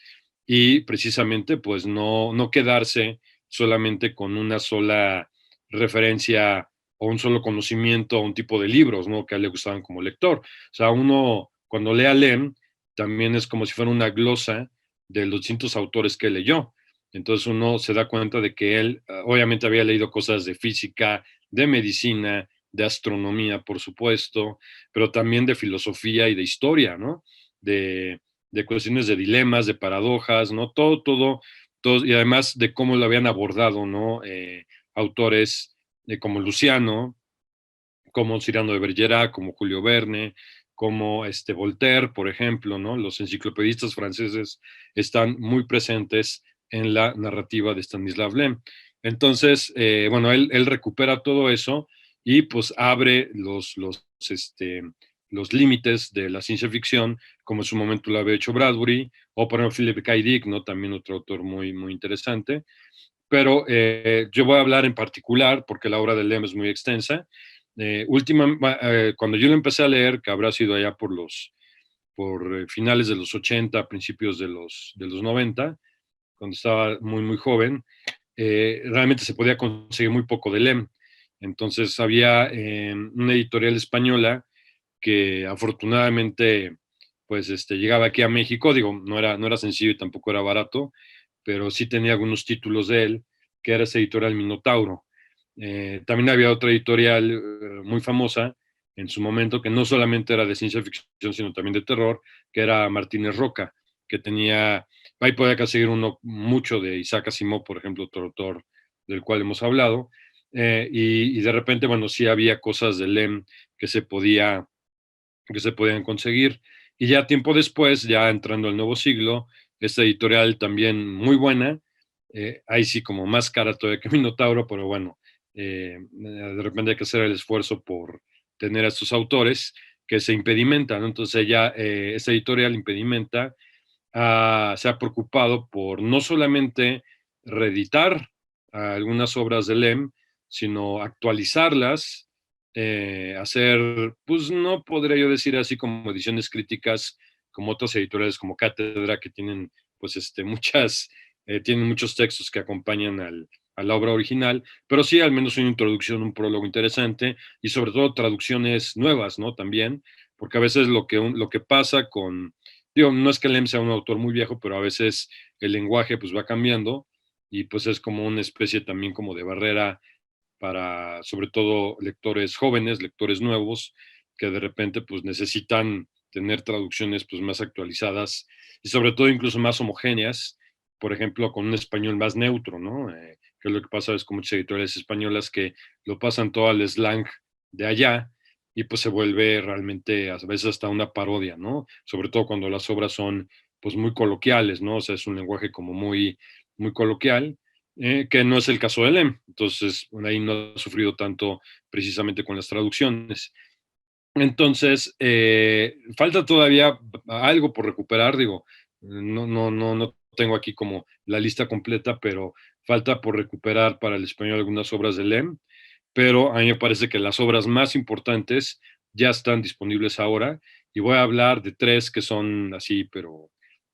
y precisamente, pues, no quedarse solamente con una sola referencia o un solo conocimiento o un tipo de libros, ¿no? Que a él le gustaban como lector. O sea, uno cuando lee a Lem, también es como si fuera una glosa de los distintos autores que leyó. Entonces uno se da cuenta de que él obviamente había leído cosas de física, de medicina, de astronomía, por supuesto, pero también de filosofía y de historia, ¿no? De cuestiones de dilemas, de paradojas, ¿no? Todo, y además de cómo lo habían abordado, ¿no? Autores como Luciano, como Cyrano de Bergerac, como Julio Verne, como Voltaire, por ejemplo, ¿no? Los enciclopedistas franceses están muy presentes en la narrativa de Stanislav Lem. Entonces, bueno, él recupera todo eso y pues abre los límites de la ciencia ficción, como en su momento lo había hecho Bradbury, o por ejemplo Philip K. Dick, ¿no? También otro autor muy, muy interesante. Pero yo voy a hablar en particular, porque la obra de Lem es muy extensa. Cuando yo lo empecé a leer, que habrá sido allá por finales de los 80, principios de los 90, cuando estaba muy, muy joven, realmente se podía conseguir muy poco de Lem. Entonces había una editorial española que afortunadamente pues llegaba aquí a México. Digo, no era sencillo y tampoco era barato, pero sí tenía algunos títulos de él, que era esa editorial Minotauro. También había otra editorial muy famosa en su momento, que no solamente era de ciencia ficción, sino también de terror, que era Martínez Roca, que tenía, ahí podía conseguir uno mucho de Isaac Asimov, por ejemplo, otro autor del cual hemos hablado, y de repente, bueno, sí había cosas de LEM que se podía que se podían conseguir. Y ya tiempo después, ya entrando al nuevo siglo, esta editorial también muy buena, ahí sí como más cara todavía que Minotauro, pero bueno, de repente hay que hacer el esfuerzo por tener a estos autores que se impedimentan, ¿no? Entonces ya esta editorial Impedimenta se ha preocupado por no solamente reeditar algunas obras de LEM, sino actualizarlas, hacer, pues no podría yo decir así como ediciones críticas como otras editoriales como Cátedra, que tienen pues tienen muchos textos que acompañan a la obra original, pero sí al menos una introducción, un prólogo interesante y sobre todo traducciones nuevas, ¿no? También, porque a veces lo que pasa con, digo, no es que Lem sea un autor muy viejo, pero a veces el lenguaje pues va cambiando y pues es como una especie también como de barrera para sobre todo lectores jóvenes, lectores nuevos, que de repente pues necesitan tener traducciones pues más actualizadas y sobre todo incluso más homogéneas, por ejemplo, con un español más neutro, ¿no? Que es lo que pasa es con muchas editoriales españolas que lo pasan todo al slang de allá y pues se vuelve realmente a veces hasta una parodia, ¿no? Sobre todo cuando las obras son pues muy coloquiales, ¿no? O sea, es un lenguaje como muy coloquial, que no es el caso de Lem. Entonces, bueno, ahí no ha sufrido tanto precisamente con las traducciones. Entonces, falta todavía algo por recuperar, digo, no tengo aquí como la lista completa, pero falta por recuperar para el español algunas obras de Lem, pero a mí me parece que las obras más importantes ya están disponibles ahora y voy a hablar de tres que son así, pero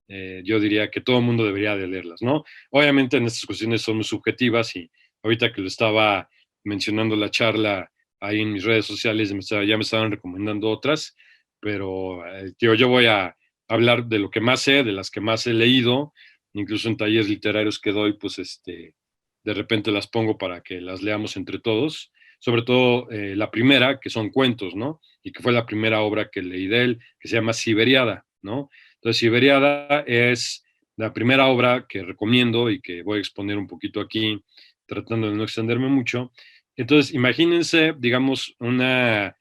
yo diría que todo el mundo debería de leerlas, ¿no? Obviamente en estas cuestiones son muy subjetivas y ahorita que lo estaba mencionando la charla ahí en mis redes sociales ya me estaban recomendando otras, pero yo voy a hablar de lo que más sé, de las que más he leído, incluso en talleres literarios que doy, pues de repente las pongo para que las leamos entre todos, sobre todo la primera, que son cuentos, ¿no? Y que fue la primera obra que leí de él, que se llama Siberiada, ¿no? Entonces, Siberiada es la primera obra que recomiendo y que voy a exponer un poquito aquí, tratando de no extenderme mucho. Entonces, imagínense, digamos, una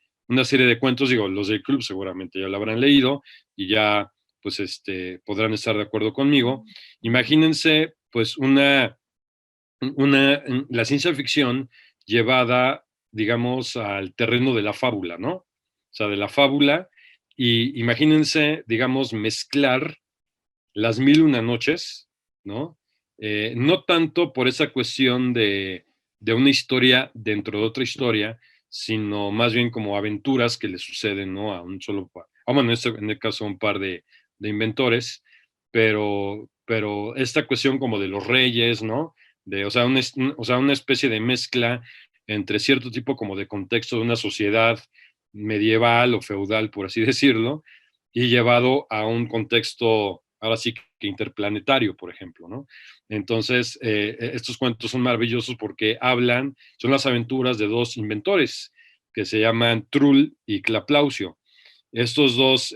serie de cuentos, digo, los del club seguramente ya lo habrán leído y ya, pues, podrán estar de acuerdo conmigo. Imagínense, pues, la ciencia ficción llevada, digamos, al terreno de la fábula, ¿no? O sea, de la fábula, y imagínense, digamos, mezclar las mil y una noches, ¿no? No tanto por esa cuestión de una historia dentro de otra historia, sino más bien como aventuras que le suceden, ¿no? A un solo, bueno, en el caso un par de inventores, pero esta cuestión como de los reyes, ¿no? O sea, o sea, una especie de mezcla entre cierto tipo como de contexto de una sociedad medieval o feudal, por así decirlo, y llevado a un contexto, ahora sí que interplanetario, por ejemplo, ¿no? Entonces, estos cuentos son maravillosos porque son las aventuras de dos inventores que se llaman Trull y Claplaucio. Estos dos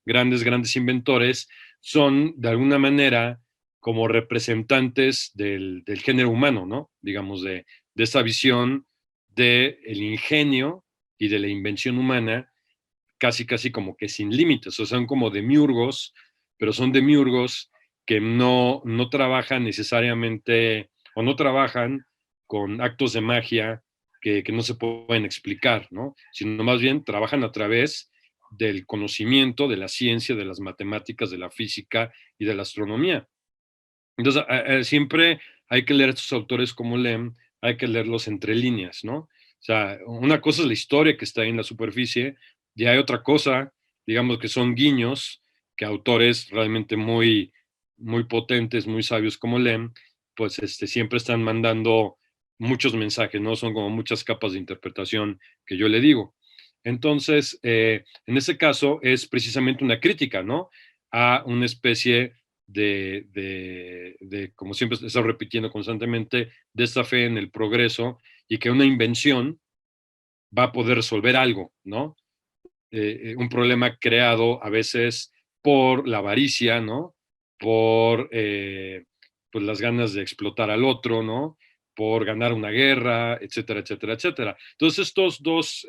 grandes inventores son, de alguna manera, como representantes del género humano, ¿no? Digamos, de esa visión del ingenio y de la invención humana casi como que sin límites, o sea, son como demiurgos, pero son demiurgos que no trabajan necesariamente o no trabajan con actos de magia que no se pueden explicar, ¿no? Sino más bien trabajan a través del conocimiento, de la ciencia, de las matemáticas, de la física y de la astronomía. Entonces, siempre hay que leer a estos autores como Lem, hay que leerlos entre líneas, ¿no? O sea, una cosa es la historia que está ahí en la superficie, y hay otra cosa, digamos que son guiños que autores realmente muy potentes, muy sabios como Lem, pues siempre están mandando muchos mensajes, ¿no? Son como muchas capas de interpretación que yo le digo. Entonces, en ese caso es precisamente una crítica, ¿no? A una especie como siempre he estado repitiendo constantemente, de esta fe en el progreso y que una invención va a poder resolver algo, ¿no? Un problema creado a veces por la avaricia, ¿no? Por pues las ganas de explotar al otro, ¿no? Por ganar una guerra, etcétera, etcétera, etcétera. Entonces estos dos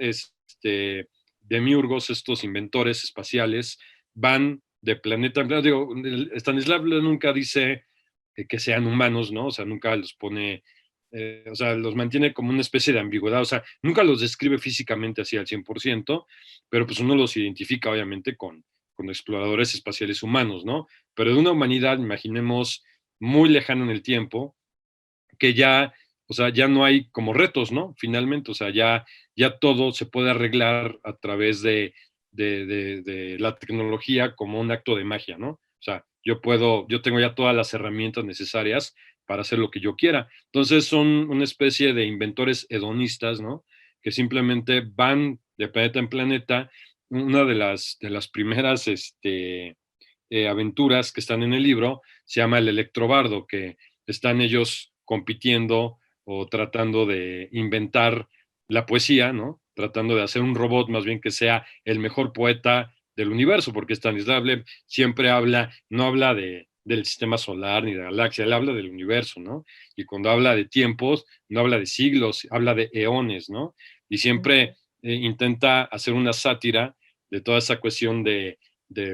demiurgos, estos inventores espaciales, van de planeta en planeta. Digo, Stanislav nunca dice que sean humanos, ¿no? O sea, nunca los pone, o sea, los mantiene como una especie de ambigüedad, o sea, nunca los describe físicamente así al 100%, pero pues uno los identifica obviamente con exploradores espaciales humanos, ¿no? Pero de una humanidad, imaginemos, muy lejana en el tiempo, que ya, o sea, ya no hay como retos, ¿no? Finalmente, o sea, ya todo se puede arreglar a través de la tecnología como un acto de magia, ¿no? O sea, yo tengo ya todas las herramientas necesarias para hacer lo que yo quiera. Entonces son una especie de inventores hedonistas, ¿no? Que simplemente van de planeta en planeta. Una de las primeras aventuras que están en el libro se llama El Electrobardo, que están ellos compitiendo o tratando de inventar la poesía, ¿no? Tratando de hacer un robot más bien que sea el mejor poeta del universo, porque Stanislav Lem siempre no habla del sistema solar ni de la galaxia, él habla del universo, ¿no? Y cuando habla de tiempos, no habla de siglos, habla de eones, ¿no? Y siempre intenta hacer una sátira de toda esa cuestión de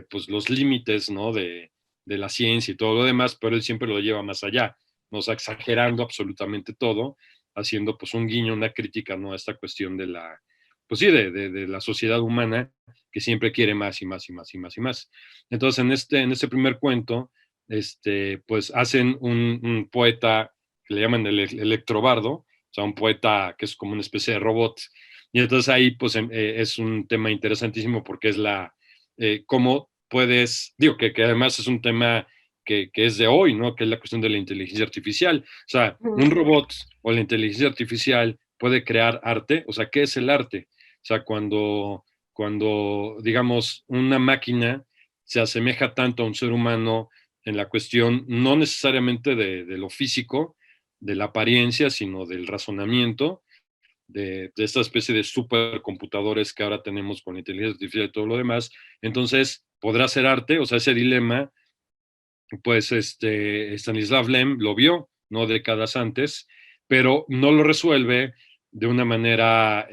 pues, los límites, ¿no? De la ciencia y todo lo demás, pero él siempre lo lleva más allá, ¿no? O sea, exagerando absolutamente todo, haciendo pues un guiño, una crítica, ¿no? A esta cuestión pues sí, de la sociedad humana que siempre quiere más y más y más y más y más. Entonces, en este primer cuento, pues hacen un poeta que le llaman el electrobardo, o sea, un poeta que es como una especie de robot. Y entonces ahí, pues, es un tema interesantísimo porque es cómo puedes, digo, que además es un tema que es de hoy, ¿no? Que es la cuestión de la inteligencia artificial. O sea, un robot o la inteligencia artificial puede crear arte. O sea, ¿qué es el arte? O sea, cuando digamos, una máquina se asemeja tanto a un ser humano en la cuestión no necesariamente de lo físico, de la apariencia, sino del razonamiento, de esta especie de supercomputadores que ahora tenemos con inteligencia artificial y todo lo demás. Entonces, ¿podrá ser arte? O sea, ese dilema, pues Stanislav Lem lo vio, no décadas antes, pero no lo resuelve de una manera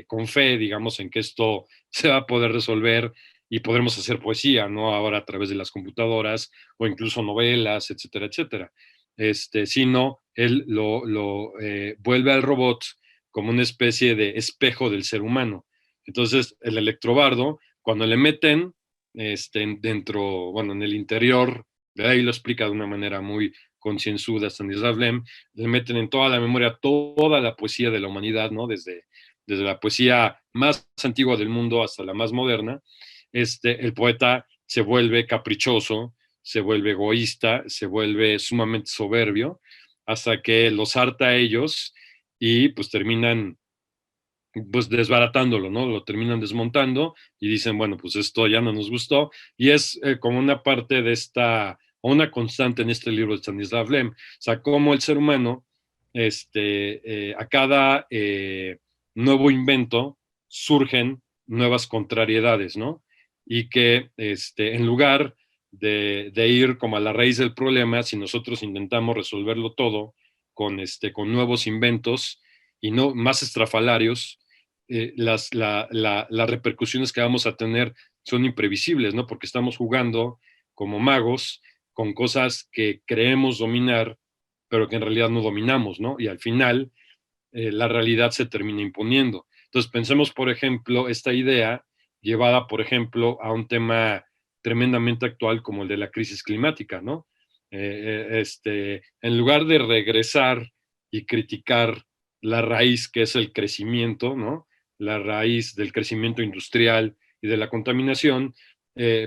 con fe, digamos, en que esto se va a poder resolver y podremos hacer poesía, ¿no? Ahora a través de las computadoras o incluso novelas, etcétera, etcétera. Sino él lo vuelve al robot como una especie de espejo del ser humano. Entonces, el electrobardo, cuando le meten dentro, bueno, en el interior, de ahí lo explica de una manera muy concienzuda Stanislav Lem, le meten en toda la memoria toda la poesía de la humanidad, ¿no? Desde la poesía más antigua del mundo hasta la más moderna. El poeta se vuelve caprichoso, se vuelve egoísta, se vuelve sumamente soberbio, hasta que los harta a ellos y pues terminan pues desbaratándolo, ¿no? Lo terminan desmontando y dicen, bueno, pues esto ya no nos gustó. Y es como una parte o una constante en este libro de Stanislav Lem. O sea, cómo el ser humano, a cada nuevo invento surgen nuevas contrariedades, ¿no? Y que en lugar de ir como a la raíz del problema, si nosotros intentamos resolverlo todo con nuevos inventos y no más estrafalarios, las repercusiones que vamos a tener son imprevisibles, ¿no? Porque estamos jugando como magos con cosas que creemos dominar, pero que en realidad no dominamos, ¿no? Y al final la realidad se termina imponiendo. Entonces, pensemos, por ejemplo, esta idea llevada, por ejemplo, a un tema tremendamente actual como el de la crisis climática, ¿no? En lugar de regresar y criticar la raíz que es el crecimiento, ¿no? La raíz del crecimiento industrial y de la contaminación,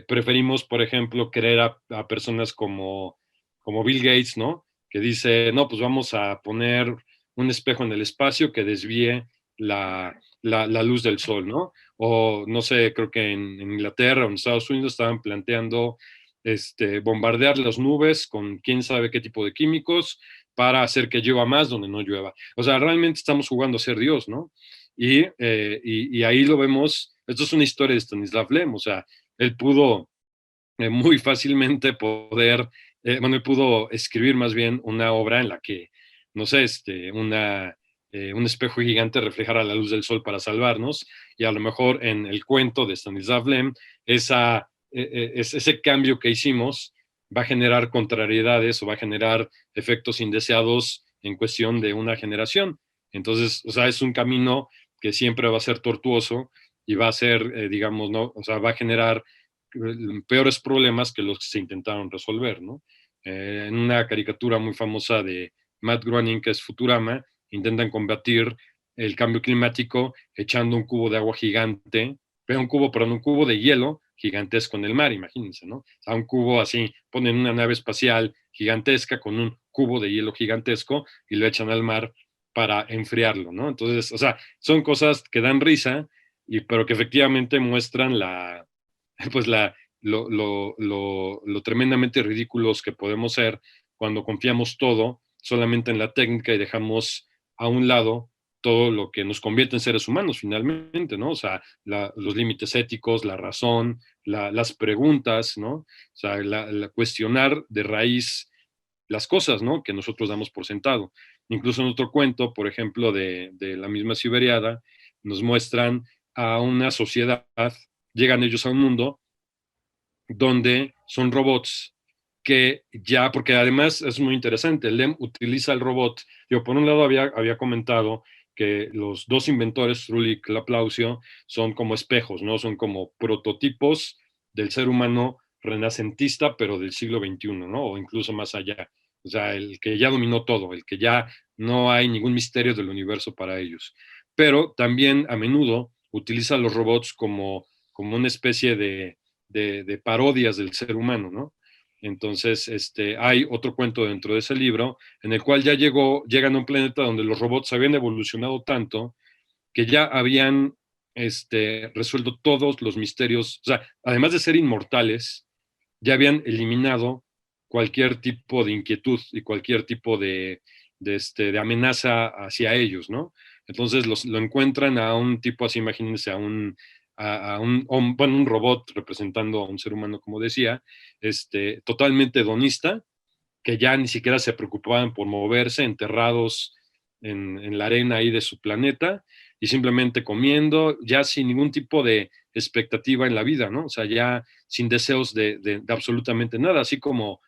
preferimos, por ejemplo, querer a personas como Bill Gates, ¿no? Que dice, no, pues vamos a poner un espejo en el espacio que desvíe la luz del sol, ¿no? O no sé, creo que en Inglaterra o en Estados Unidos estaban planteando bombardear las nubes con quién sabe qué tipo de químicos para hacer que llueva más donde no llueva. O sea, realmente estamos jugando a ser Dios, ¿no? Y ahí lo vemos, esto es una historia de Stanislav Lem, o sea, él pudo muy fácilmente poder, bueno, él pudo escribir más bien una obra en la que, no sé, un espejo gigante reflejara la luz del sol para salvarnos, y a lo mejor en el cuento de Stanislav Lem, ese cambio que hicimos va a generar contrariedades o va a generar efectos indeseados en cuestión de una generación. Entonces, o sea, es un camino que siempre va a ser tortuoso y va a ser, digamos, ¿no? O sea, va a generar peores problemas que los que se intentaron resolver, ¿no? En una caricatura muy famosa de Matt Groening, que es Futurama, intentan combatir el cambio climático echando un cubo de agua gigante, un cubo de hielo gigantesco en el mar, imagínense, ¿no? O sea, un cubo así, ponen una nave espacial gigantesca con un cubo de hielo gigantesco y lo echan al mar para enfriarlo, ¿no? Entonces, o sea, son cosas que dan risa, pero que efectivamente muestran pues lo tremendamente ridículos que podemos ser cuando confiamos todo solamente en la técnica y dejamos a un lado todo lo que nos convierte en seres humanos finalmente, ¿no? O sea, los límites éticos, la razón, las preguntas, ¿no? O sea, cuestionar de raíz las cosas, ¿no? Que nosotros damos por sentado. Incluso en otro cuento, por ejemplo, de la misma Siberiada, nos muestran a una sociedad, llegan ellos a un mundo donde son robots que ya, porque además es muy interesante, Lem utiliza el robot. Yo por un lado había comentado que los dos inventores, Rulli y Claplaucio, son como espejos, ¿no? Son como prototipos del ser humano renacentista, pero del siglo XXI, ¿no? O incluso más allá. O sea, el que ya dominó todo, el que ya no hay ningún misterio del universo para ellos. Pero también a menudo utiliza los robots como una especie de parodias del ser humano, ¿no? Entonces, hay otro cuento dentro de ese libro en el cual llegan a un planeta donde los robots habían evolucionado tanto que ya habían resuelto todos los misterios, o sea, además de ser inmortales, ya habían eliminado cualquier tipo de inquietud y cualquier tipo de amenaza hacia ellos, ¿no? Entonces lo encuentran a un tipo así, imagínense, bueno, un robot representando a un ser humano, como decía, totalmente hedonista, que ya ni siquiera se preocupaban por moverse, enterrados en la arena ahí de su planeta y simplemente comiendo, ya sin ningún tipo de expectativa en la vida, ¿no? O sea, ya sin deseos de absolutamente nada, así como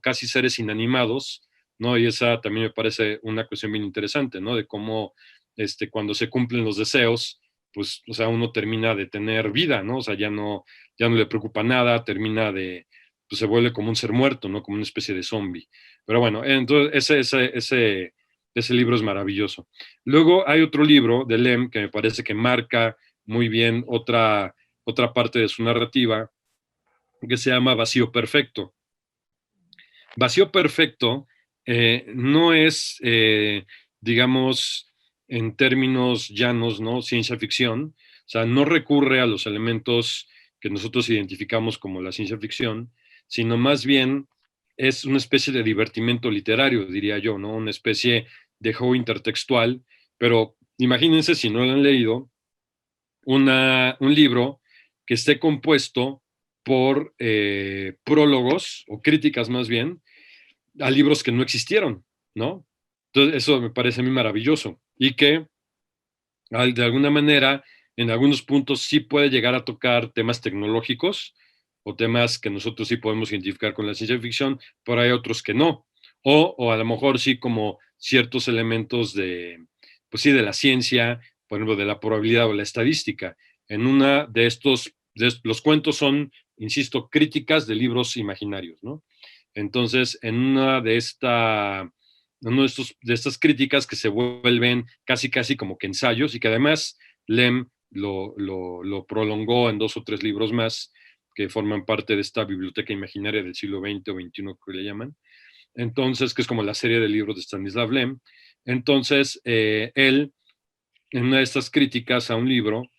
casi seres inanimados, ¿no? Y esa también me parece una cuestión bien interesante, ¿no? De cómo cuando se cumplen los deseos, pues, o sea, uno termina de tener vida, ¿no? O sea, ya no le preocupa nada, pues se vuelve como un ser muerto, ¿no? Como una especie de zombie. Pero bueno, entonces ese libro es maravilloso. Luego hay otro libro de Lem que me parece que marca muy bien otra parte de su narrativa, que se llama Vacío Perfecto. Vacío Perfecto no es, digamos, en términos llanos, ¿no? Ciencia ficción. O sea, no recurre a los elementos que nosotros identificamos como la ciencia ficción, sino más bien es una especie de divertimento literario, diría yo, ¿no? Una especie de juego intertextual, pero imagínense si no lo han leído, un libro que esté compuesto por prólogos o críticas más bien a libros que no existieron, ¿no? Entonces, eso me parece a mí maravilloso y que de alguna manera, en algunos puntos sí puede llegar a tocar temas tecnológicos o temas que nosotros sí podemos identificar con la ciencia ficción, pero hay otros que no. O a lo mejor sí como ciertos elementos pues sí, de la ciencia, por ejemplo, de la probabilidad o la estadística. En una los cuentos son, insisto, críticas de libros imaginarios, ¿no? Entonces, en una de estas críticas que se vuelven casi, casi como que ensayos y que además Lem lo prolongó en dos o tres libros más que forman parte de esta biblioteca imaginaria del siglo XX o XXI que le llaman. Entonces, que es como la serie de libros de Stanislav Lem. Entonces, él en una de estas críticas a un libro,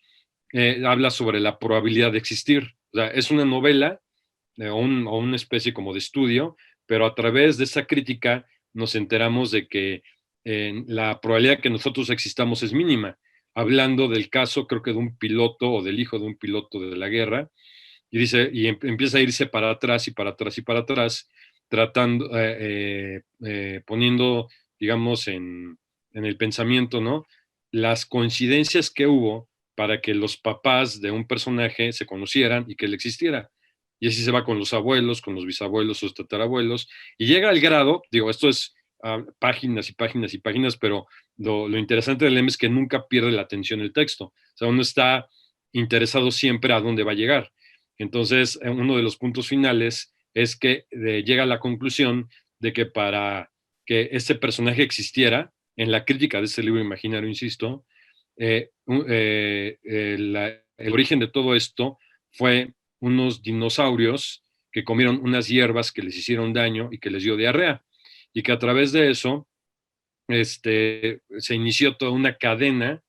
habla sobre la probabilidad de existir. O sea, es una novela o una especie como de estudio, pero a través de esa crítica nos enteramos de que la probabilidad de que nosotros existamos es mínima. Hablando del caso, creo que de un piloto o del hijo de un piloto de la guerra, y dice, y empieza a irse para atrás y para atrás y para atrás, tratando, poniendo, digamos, en el pensamiento, ¿no? Las coincidencias que hubo para que los papás de un personaje se conocieran y que él existiera. Y así se va con los abuelos, con los bisabuelos, sus tatarabuelos, y llega al grado, digo, esto es páginas y páginas y páginas, pero lo interesante del lema es que nunca pierde la atención el texto. O sea, uno está interesado siempre a dónde va a llegar. Entonces, uno de los puntos finales es que llega a la conclusión de que para que este personaje existiera, en la crítica de este libro imaginario, insisto, el origen de todo esto fue unos dinosaurios que comieron unas hierbas que les hicieron daño y que les dio diarrea. Y que a través de eso se inició toda una cadena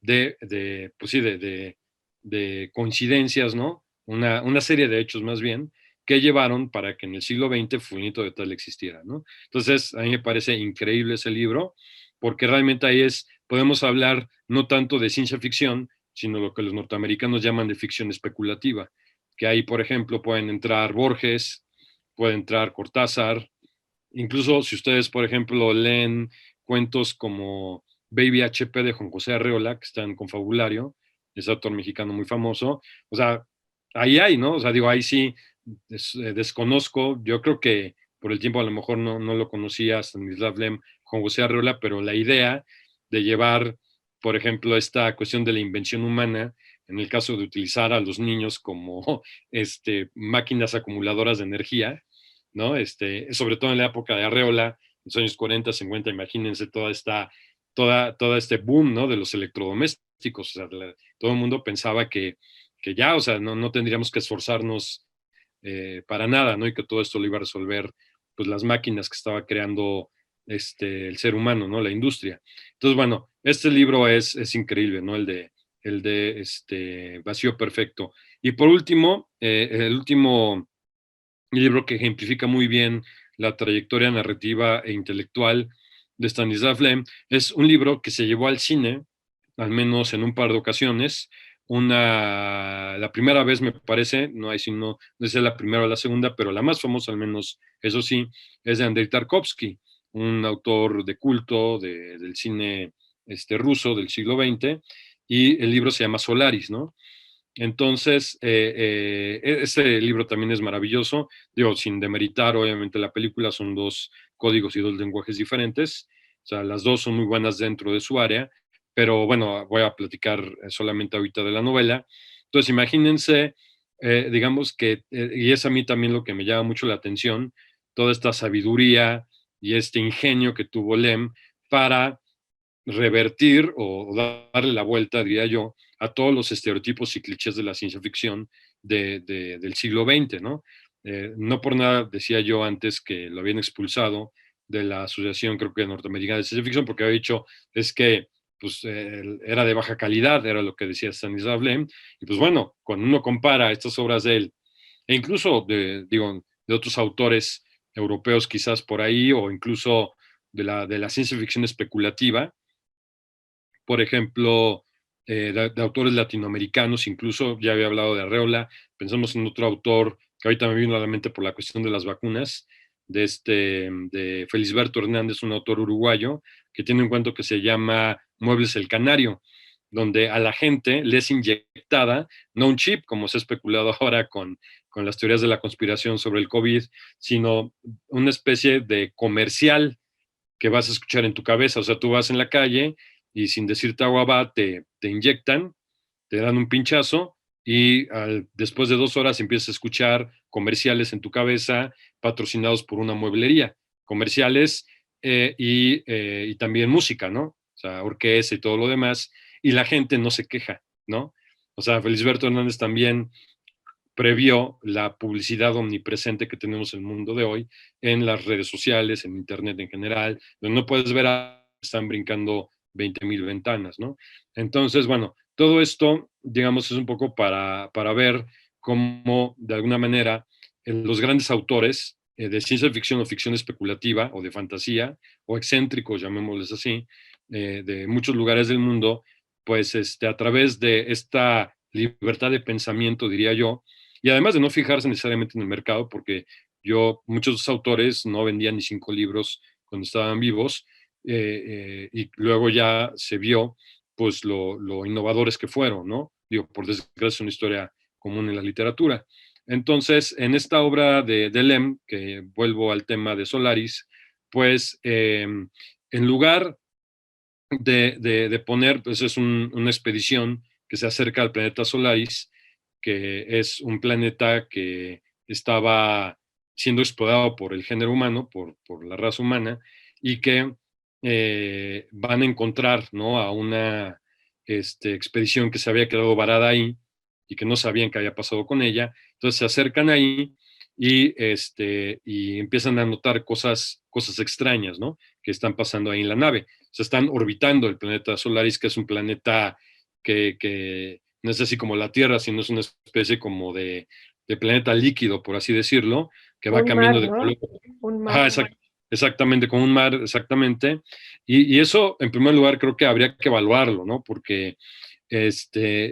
pues sí, de coincidencias, ¿no? Una serie de hechos más bien, que llevaron para que en el siglo XX Fulanito de Tal existiera, ¿no? Entonces, a mí me parece increíble ese libro, porque realmente ahí podemos hablar no tanto de ciencia ficción, sino lo que los norteamericanos llaman de ficción especulativa, que ahí, por ejemplo, pueden entrar Borges, puede entrar Cortázar, incluso si ustedes, por ejemplo, leen cuentos como Baby HP de Juan José Arreola, que está en Confabulario, es autor mexicano muy famoso, o sea, ahí hay, ¿no? O sea, digo, ahí sí desconozco, yo creo que por el tiempo a lo mejor no lo conocía Stanislav Lem, Juan José Arreola, pero la idea de llevar, por ejemplo, esta cuestión de la invención humana, en el caso de utilizar a los niños como máquinas acumuladoras de energía, ¿no? Sobre todo en la época de Arreola, en los años 40, 50, imagínense toda este boom, ¿no? De los electrodomésticos, o sea, todo el mundo pensaba que ya, o sea, no tendríamos que esforzarnos para nada, ¿no? Y que todo esto lo iba a resolver, pues, las máquinas que estaba creando el ser humano, ¿no? La industria. Entonces, bueno, este libro es increíble, ¿no? El de Vacío Perfecto. Y por último, el último libro que ejemplifica muy bien la trayectoria narrativa e intelectual de Stanislav Lem. Es un libro que se llevó al cine, al menos en un par de ocasiones. La primera vez me parece, no hay sino, no sé la primera o la segunda, pero la más famosa al menos, eso sí, es de Andrei Tarkovsky, un autor de culto del cine ruso del siglo XX, y el libro se llama Solaris, ¿no? Entonces, ese libro también es maravilloso. Digo, sin demeritar, obviamente, la película, son dos códigos y dos lenguajes diferentes. O sea, las dos son muy buenas dentro de su área, pero bueno, voy a platicar solamente ahorita de la novela. Entonces, imagínense, digamos que, y es a mí también lo que me llama mucho la atención, toda esta sabiduría y este ingenio que tuvo Lem para revertir o darle la vuelta, diría yo, a todos los estereotipos y clichés de la ciencia ficción del siglo XX, ¿no? No por nada decía yo antes que lo habían expulsado de la Asociación, creo que norteamericana de Ciencia Ficción, porque había dicho, es que pues, era de baja calidad, era lo que decía Stanislav Lem, y pues bueno, cuando uno compara estas obras de él, e incluso digo, de otros autores europeos quizás por ahí, o incluso de la ciencia ficción especulativa, por ejemplo, de autores latinoamericanos, incluso ya había hablado de Arreola, pensamos en otro autor que ahorita me vino a la mente por la cuestión de las vacunas, de Felisberto Hernández, un autor uruguayo, que tiene un cuento que se llama Muebles el Canario, donde a la gente le es inyectada, no un chip, como se ha especulado ahora con las teorías de la conspiración sobre el COVID, sino una especie de comercial que vas a escuchar en tu cabeza. O sea, tú vas en la calle y sin decirte agua va, te inyectan, te dan un pinchazo y después de 2 horas empiezas a escuchar comerciales en tu cabeza patrocinados por una mueblería. Comerciales y también música, ¿no? O sea, orquesta y todo lo demás. Y la gente no se queja, ¿no? O sea, Felisberto Hernández también previó la publicidad omnipresente que tenemos en el mundo de hoy, en las redes sociales, en Internet en general, donde no puedes ver a están brincando 20.000 ventanas, ¿no? Entonces, bueno, todo esto, digamos, es un poco para ver cómo, de alguna manera, los grandes autores de ciencia ficción o ficción especulativa o de fantasía o excéntricos, llamémosles así, de muchos lugares del mundo, pues a través de esta libertad de pensamiento, diría yo, y además de no fijarse necesariamente en el mercado, porque muchos de esos autores no vendían ni 5 libros cuando estaban vivos, y luego ya se vio pues lo innovadores que fueron, ¿no? Digo, por desgracia es una historia común en la literatura. Entonces, en esta obra de Lem, que vuelvo al tema de Solaris, pues en lugar de poner, pues es una expedición que se acerca al planeta Solaris, que es un planeta que estaba siendo explorado por el género humano, por la raza humana, y que van a encontrar, ¿no?, a una expedición que se había quedado varada ahí y que no sabían qué había pasado con ella. Entonces se acercan ahí y empiezan a notar cosas extrañas, ¿no?, que están pasando ahí en la nave. Se están orbitando el planeta Solaris, que es un planeta que no es así como la Tierra, sino es una especie como de planeta líquido, por así decirlo, que va Un cambiando mar, de ¿no? color. Un mar. Ajá, exactamente, como un mar, exactamente. Y eso, en primer lugar, creo que habría que evaluarlo, ¿no? Porque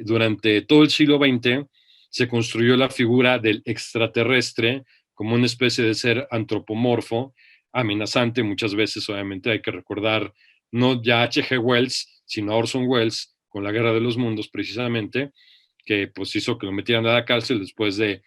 durante todo el siglo XX se construyó la figura del extraterrestre como una especie de ser antropomorfo, amenazante muchas veces. Obviamente hay que recordar no ya H.G. Wells, sino a Orson Welles con la Guerra de los Mundos, precisamente, que pues hizo que lo metieran a la cárcel después de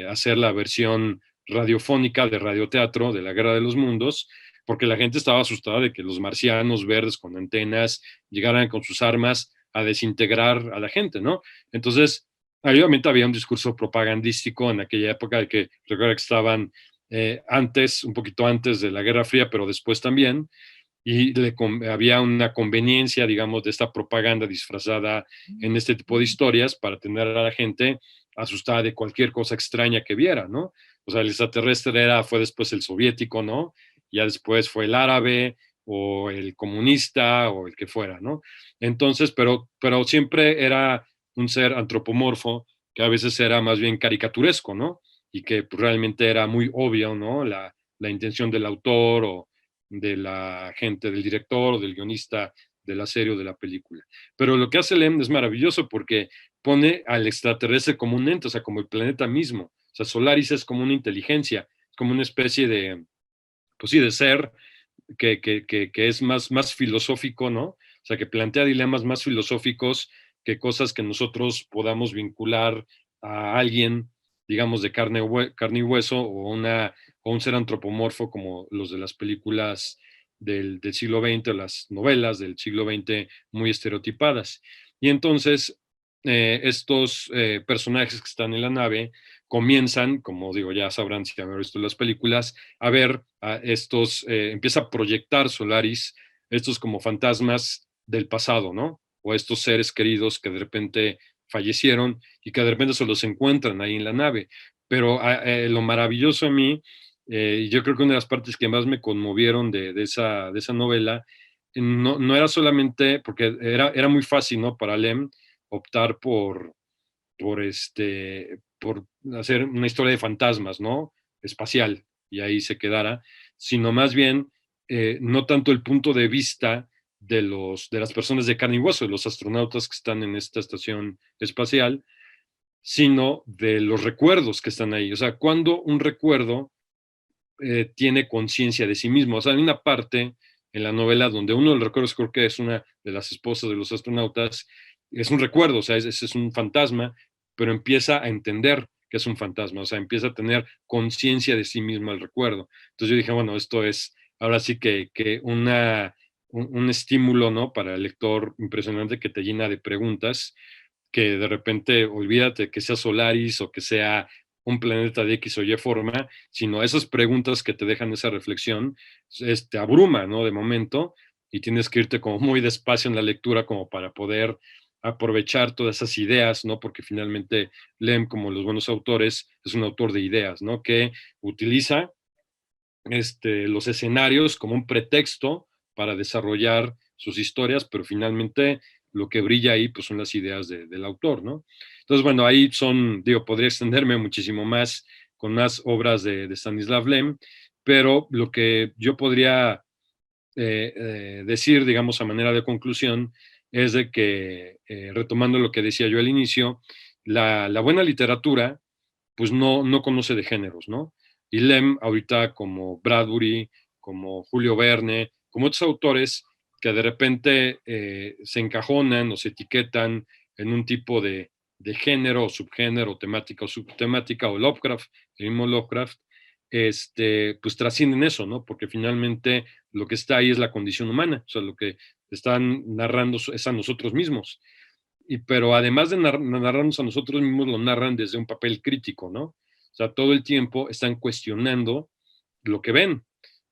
hacer la versión radiofónica de radioteatro de la Guerra de los Mundos, porque la gente estaba asustada de que los marcianos verdes con antenas llegaran con sus armas a desintegrar a la gente, ¿no? Entonces, obviamente había un discurso propagandístico en aquella época de que recuerda que estaban un poquito antes de la Guerra Fría, pero después también, y había una conveniencia, digamos, de esta propaganda disfrazada en este tipo de historias para tener a la gente asustada de cualquier cosa extraña que viera, ¿no? O sea, el extraterrestre fue después el soviético, ¿no? Ya después fue el árabe o el comunista o el que fuera, ¿no? Entonces, pero siempre era un ser antropomorfo que a veces era más bien caricaturesco, ¿no? Y que pues, realmente era muy obvio, ¿no? La intención del autor o de la gente, del director o del guionista de la serie o de la película. Pero lo que hace Lem es maravilloso porque pone al extraterrestre como un ente, o sea, como el planeta mismo. O sea, Solaris es como una inteligencia, como una especie de, pues sí, de ser que es más filosófico, ¿no? O sea, que plantea dilemas más filosóficos que cosas que nosotros podamos vincular a alguien, digamos, de carne y hueso o un ser antropomorfo como los de las películas del siglo XX o las novelas del siglo XX muy estereotipadas. Y entonces, estos personajes que están en la nave comienzan, como digo, ya sabrán si han visto las películas, a ver a empieza a proyectar Solaris, estos como fantasmas del pasado, ¿no? O estos seres queridos que de repente fallecieron y que de repente se los encuentran ahí en la nave. Pero lo maravilloso a mí, y yo creo que una de las partes que más me conmovieron de esa novela, no era solamente, porque era muy fácil, ¿no? Para Lem optar por hacer una historia de fantasmas, ¿no? Espacial, y ahí se quedara, sino más bien no tanto el punto de vista de las personas de carne y hueso, de los astronautas que están en esta estación espacial, sino de los recuerdos que están ahí. O sea, cuando un recuerdo tiene conciencia de sí mismo. O sea, hay una parte en la novela donde uno de los recuerdos, creo que es una de las esposas de los astronautas, es un recuerdo, o sea, es un fantasma, pero empieza a entender que es un fantasma, o sea, empieza a tener conciencia de sí mismo el recuerdo. Entonces yo dije, bueno, esto es ahora sí que un estímulo, ¿no? Para el lector impresionante que te llena de preguntas, que de repente olvídate que sea Solaris o que sea un planeta de X o Y forma, sino esas preguntas que te dejan esa reflexión, te abruma, ¿no? De momento, y tienes que irte como muy despacio en la lectura como para poder aprovechar todas esas ideas, ¿no? Porque finalmente Lem, como los buenos autores, es un autor de ideas, ¿no? Que utiliza los escenarios como un pretexto para desarrollar sus historias, pero finalmente lo que brilla ahí pues son las ideas del autor, ¿no? Entonces, bueno, ahí son, digo, podría extenderme muchísimo más con más obras de Stanislav Lem, pero lo que yo podría decir, digamos, a manera de conclusión, es de que, retomando lo que decía yo al inicio, la buena literatura, pues no conoce de géneros, ¿no? Y Lem, ahorita como Bradbury, como Julio Verne, como otros autores que de repente se encajonan o se etiquetan en un tipo de género o subgénero, temática o subtemática, o Lovecraft, el mismo Lovecraft, pues trascienden eso, ¿no? Porque finalmente lo que está ahí es la condición humana, o sea, lo que están narrando es a nosotros mismos. Pero además de narrarnos a nosotros mismos, lo narran desde un papel crítico, ¿no? O sea, todo el tiempo están cuestionando lo que ven.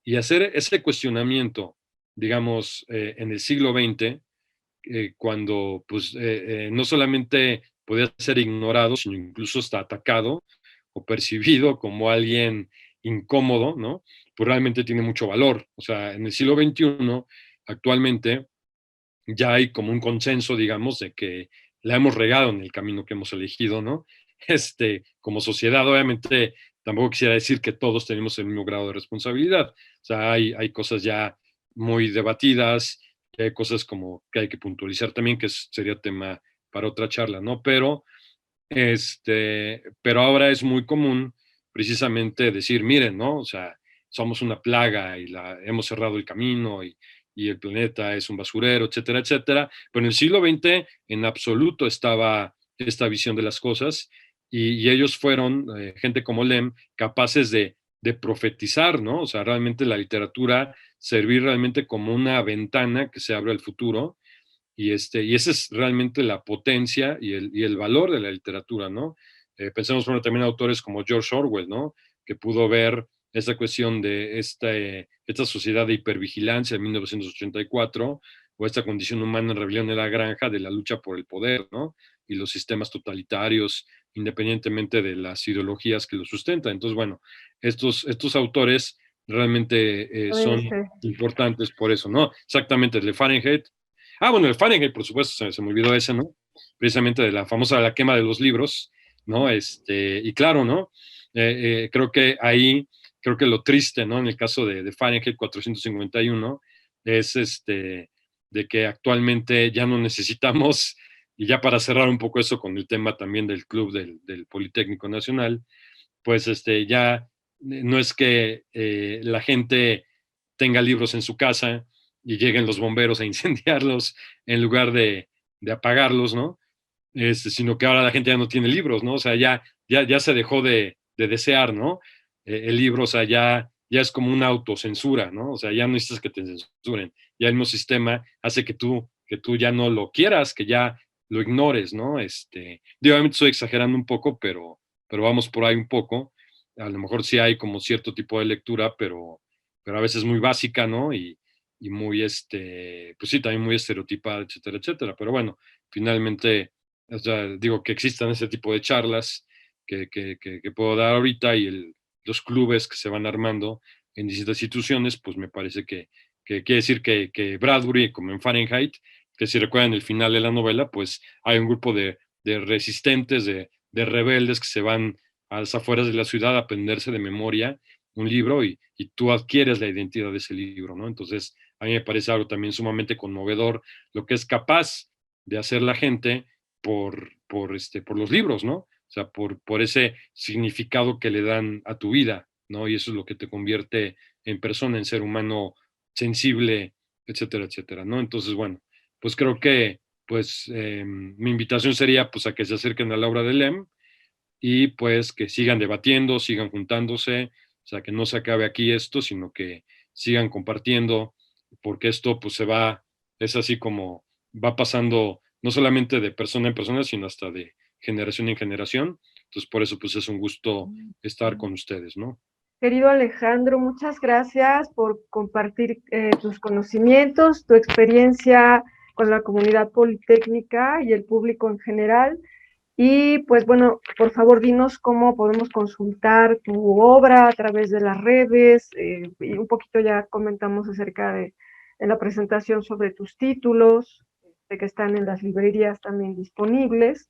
Y hacer ese cuestionamiento, digamos, en el siglo XX, cuando pues no solamente podía ser ignorado, sino incluso está atacado o percibido como alguien incómodo, ¿no? Pues realmente tiene mucho valor. O sea, en el siglo XXI, actualmente, ya hay como un consenso, digamos, de que la hemos regado en el camino que hemos elegido, ¿no? Como sociedad, obviamente, tampoco quisiera decir que todos tenemos el mismo grado de responsabilidad. O sea, hay cosas ya muy debatidas, hay cosas como que hay que puntualizar también, que sería tema para otra charla, ¿no? Pero ahora es muy común precisamente decir, miren, ¿no? O sea, somos una plaga y hemos cerrado el camino y el planeta es un basurero, etcétera, etcétera. Pero en el siglo XX en absoluto estaba esta visión de las cosas y ellos fueron, gente como Lem, capaces de profetizar, ¿no? O sea, realmente la literatura servir realmente como una ventana que se abre al futuro y esa es realmente la potencia y el valor de la literatura, ¿no? Pensemos, bueno, también autores como George Orwell, ¿no? Que pudo ver esta cuestión de esta sociedad de hipervigilancia de 1984, o esta condición humana en rebelión en la granja de la lucha por el poder, ¿no? Y los sistemas totalitarios, independientemente de las ideologías que los sustentan. Entonces, bueno, estos autores realmente son importantes por eso, ¿no? Exactamente, el de Fahrenheit. Bueno, el Fahrenheit, por supuesto, se me olvidó ese, ¿no? Precisamente de la famosa la quema de los libros, ¿no? Y claro, ¿no? Creo que ahí, creo que lo triste, ¿no? En el caso de Fahrenheit 451, es de que actualmente ya no necesitamos, y ya para cerrar un poco eso con el tema también del club del Politécnico Nacional, pues ya no es que la gente tenga libros en su casa y lleguen los bomberos a incendiarlos en lugar de apagarlos, ¿no? Sino que ahora la gente ya no tiene libros, ¿no? O sea, ya se dejó de desear, ¿no? El libro, o sea, ya es como una autocensura, ¿no? O sea, ya no necesitas que te censuren. Ya el mismo sistema hace que tú ya no lo quieras, que ya lo ignores, ¿no? Obviamente estoy exagerando un poco, pero vamos por ahí un poco. A lo mejor sí hay como cierto tipo de lectura, pero a veces muy básica, ¿no? Y muy, pues sí, también muy estereotipada, etcétera, etcétera. Pero bueno, finalmente, o sea, digo que existan ese tipo de charlas que puedo dar ahorita y los clubes que se van armando en distintas instituciones, pues me parece que quiere decir que Bradbury, como en Fahrenheit, que si recuerdan el final de la novela, pues hay un grupo de resistentes, de rebeldes que se van a las afueras de la ciudad a aprenderse de memoria un libro y tú adquieres la identidad de ese libro, ¿no? Entonces, a mí me parece algo también sumamente conmovedor lo que es capaz de hacer la gente por los libros, ¿no? O sea, por ese significado que le dan a tu vida, ¿no? Y eso es lo que te convierte en persona, en ser humano sensible, etcétera, etcétera, ¿no? Entonces, bueno, pues creo que pues mi invitación sería pues a que se acerquen a la obra de Lem y pues que sigan debatiendo, sigan juntándose, o sea, que no se acabe aquí esto, sino que sigan compartiendo, porque esto pues es así como va pasando no solamente de persona en persona, sino hasta de generación en generación. Entonces, por eso pues es un gusto estar con ustedes, ¿no? Querido Alejandro, muchas gracias por compartir tus conocimientos, tu experiencia con la comunidad politécnica y el público en general. Y pues bueno, por favor, dinos cómo podemos consultar tu obra a través de las redes, y un poquito ya comentamos acerca de en la presentación sobre tus títulos, de que están en las librerías también disponibles.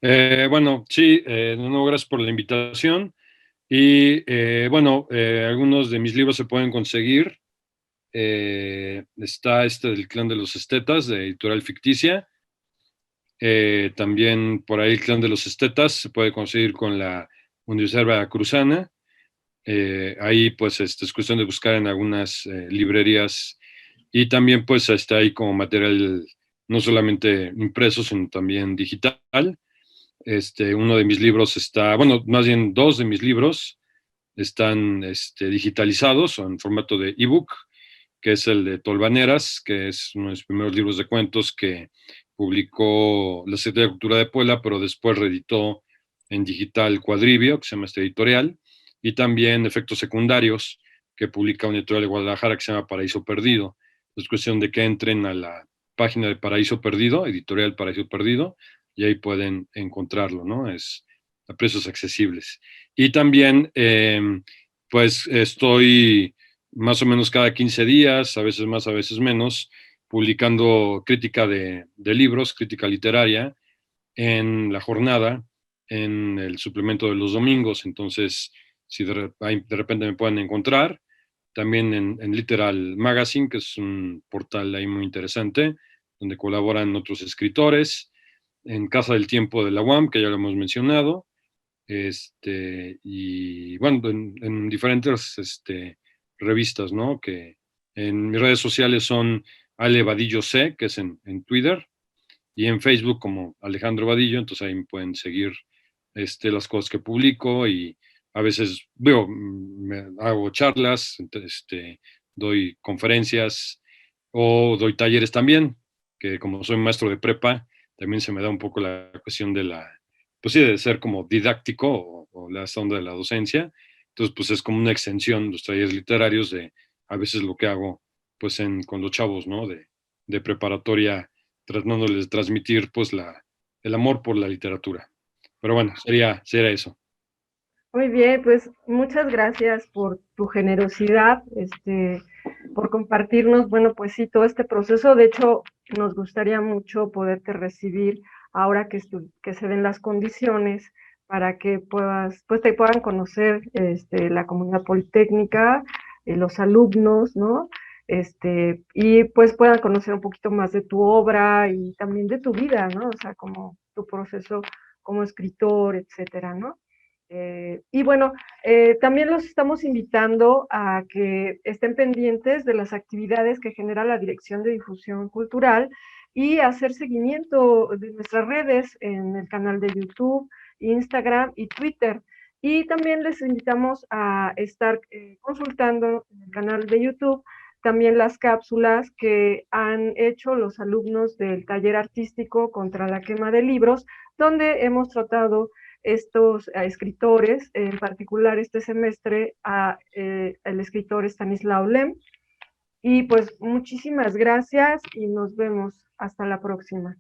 Bueno, sí, de nuevo gracias por la invitación. Y bueno, algunos de mis libros se pueden conseguir. Está este del Clan de los Estetas, de Editorial Ficticia. También por ahí el Clan de los Estetas se puede conseguir con la Universidad Veracruzana. Ahí pues es cuestión de buscar en algunas librerías y también pues está ahí como material no solamente impreso, sino también digital. Uno de mis libros está, bueno, más bien dos de mis libros están digitalizados o en formato de ebook, que es el de Tolvaneras, que es uno de los primeros libros de cuentos que publicó la Secretaría de Cultura de Puebla, pero después reeditó en digital Cuadribio, que se llama esta editorial, y también Efectos Secundarios, que publica una editorial de Guadalajara que se llama Paraíso Perdido. Es cuestión de que entren a la página de Paraíso Perdido, editorial Paraíso Perdido, y ahí pueden encontrarlo, ¿no? Es a precios accesibles. Y también, pues estoy más o menos cada 15 días, a veces más, a veces menos, publicando crítica de libros, crítica literaria, en La Jornada, en el suplemento de los domingos. Entonces, si de repente me pueden encontrar, también en Literal Magazine, que es un portal ahí muy interesante, donde colaboran otros escritores, en Casa del Tiempo de la UAM, que ya lo hemos mencionado, y bueno, en diferentes revistas, ¿no? Que en mis redes sociales son Ale Vadillo C, que es en Twitter, y en Facebook como Alejandro Vadillo, entonces ahí me pueden seguir las cosas que publico y a veces veo, hago charlas, doy conferencias o doy talleres también, que como soy maestro de prepa, también se me da un poco la cuestión de pues sí, de ser como didáctico o la onda de la docencia. Entonces, pues es como una extensión, los talleres literarios de a veces lo que hago, pues con los chavos, ¿no? De preparatoria, tratándoles de transmitir, pues, el amor por la literatura. Pero bueno, sería eso. Muy bien, pues muchas gracias por tu generosidad, por compartirnos, bueno, pues sí, todo este proceso. De hecho, nos gustaría mucho poderte recibir ahora que se den las condiciones para que puedas, pues te puedan conocer la comunidad politécnica, los alumnos, ¿no? Y pues puedan conocer un poquito más de tu obra y también de tu vida, ¿no? O sea, como tu proceso como escritor, etcétera, ¿no? Y bueno, también los estamos invitando a que estén pendientes de las actividades que genera la Dirección de Difusión Cultural y hacer seguimiento de nuestras redes en el canal de YouTube, Instagram y Twitter. Y también les invitamos a estar consultando en el canal de YouTube también las cápsulas que han hecho los alumnos del taller artístico contra la quema de libros, donde hemos tratado estos escritores, en particular este semestre el escritor Stanislaw Lem. Y pues muchísimas gracias y nos vemos hasta la próxima.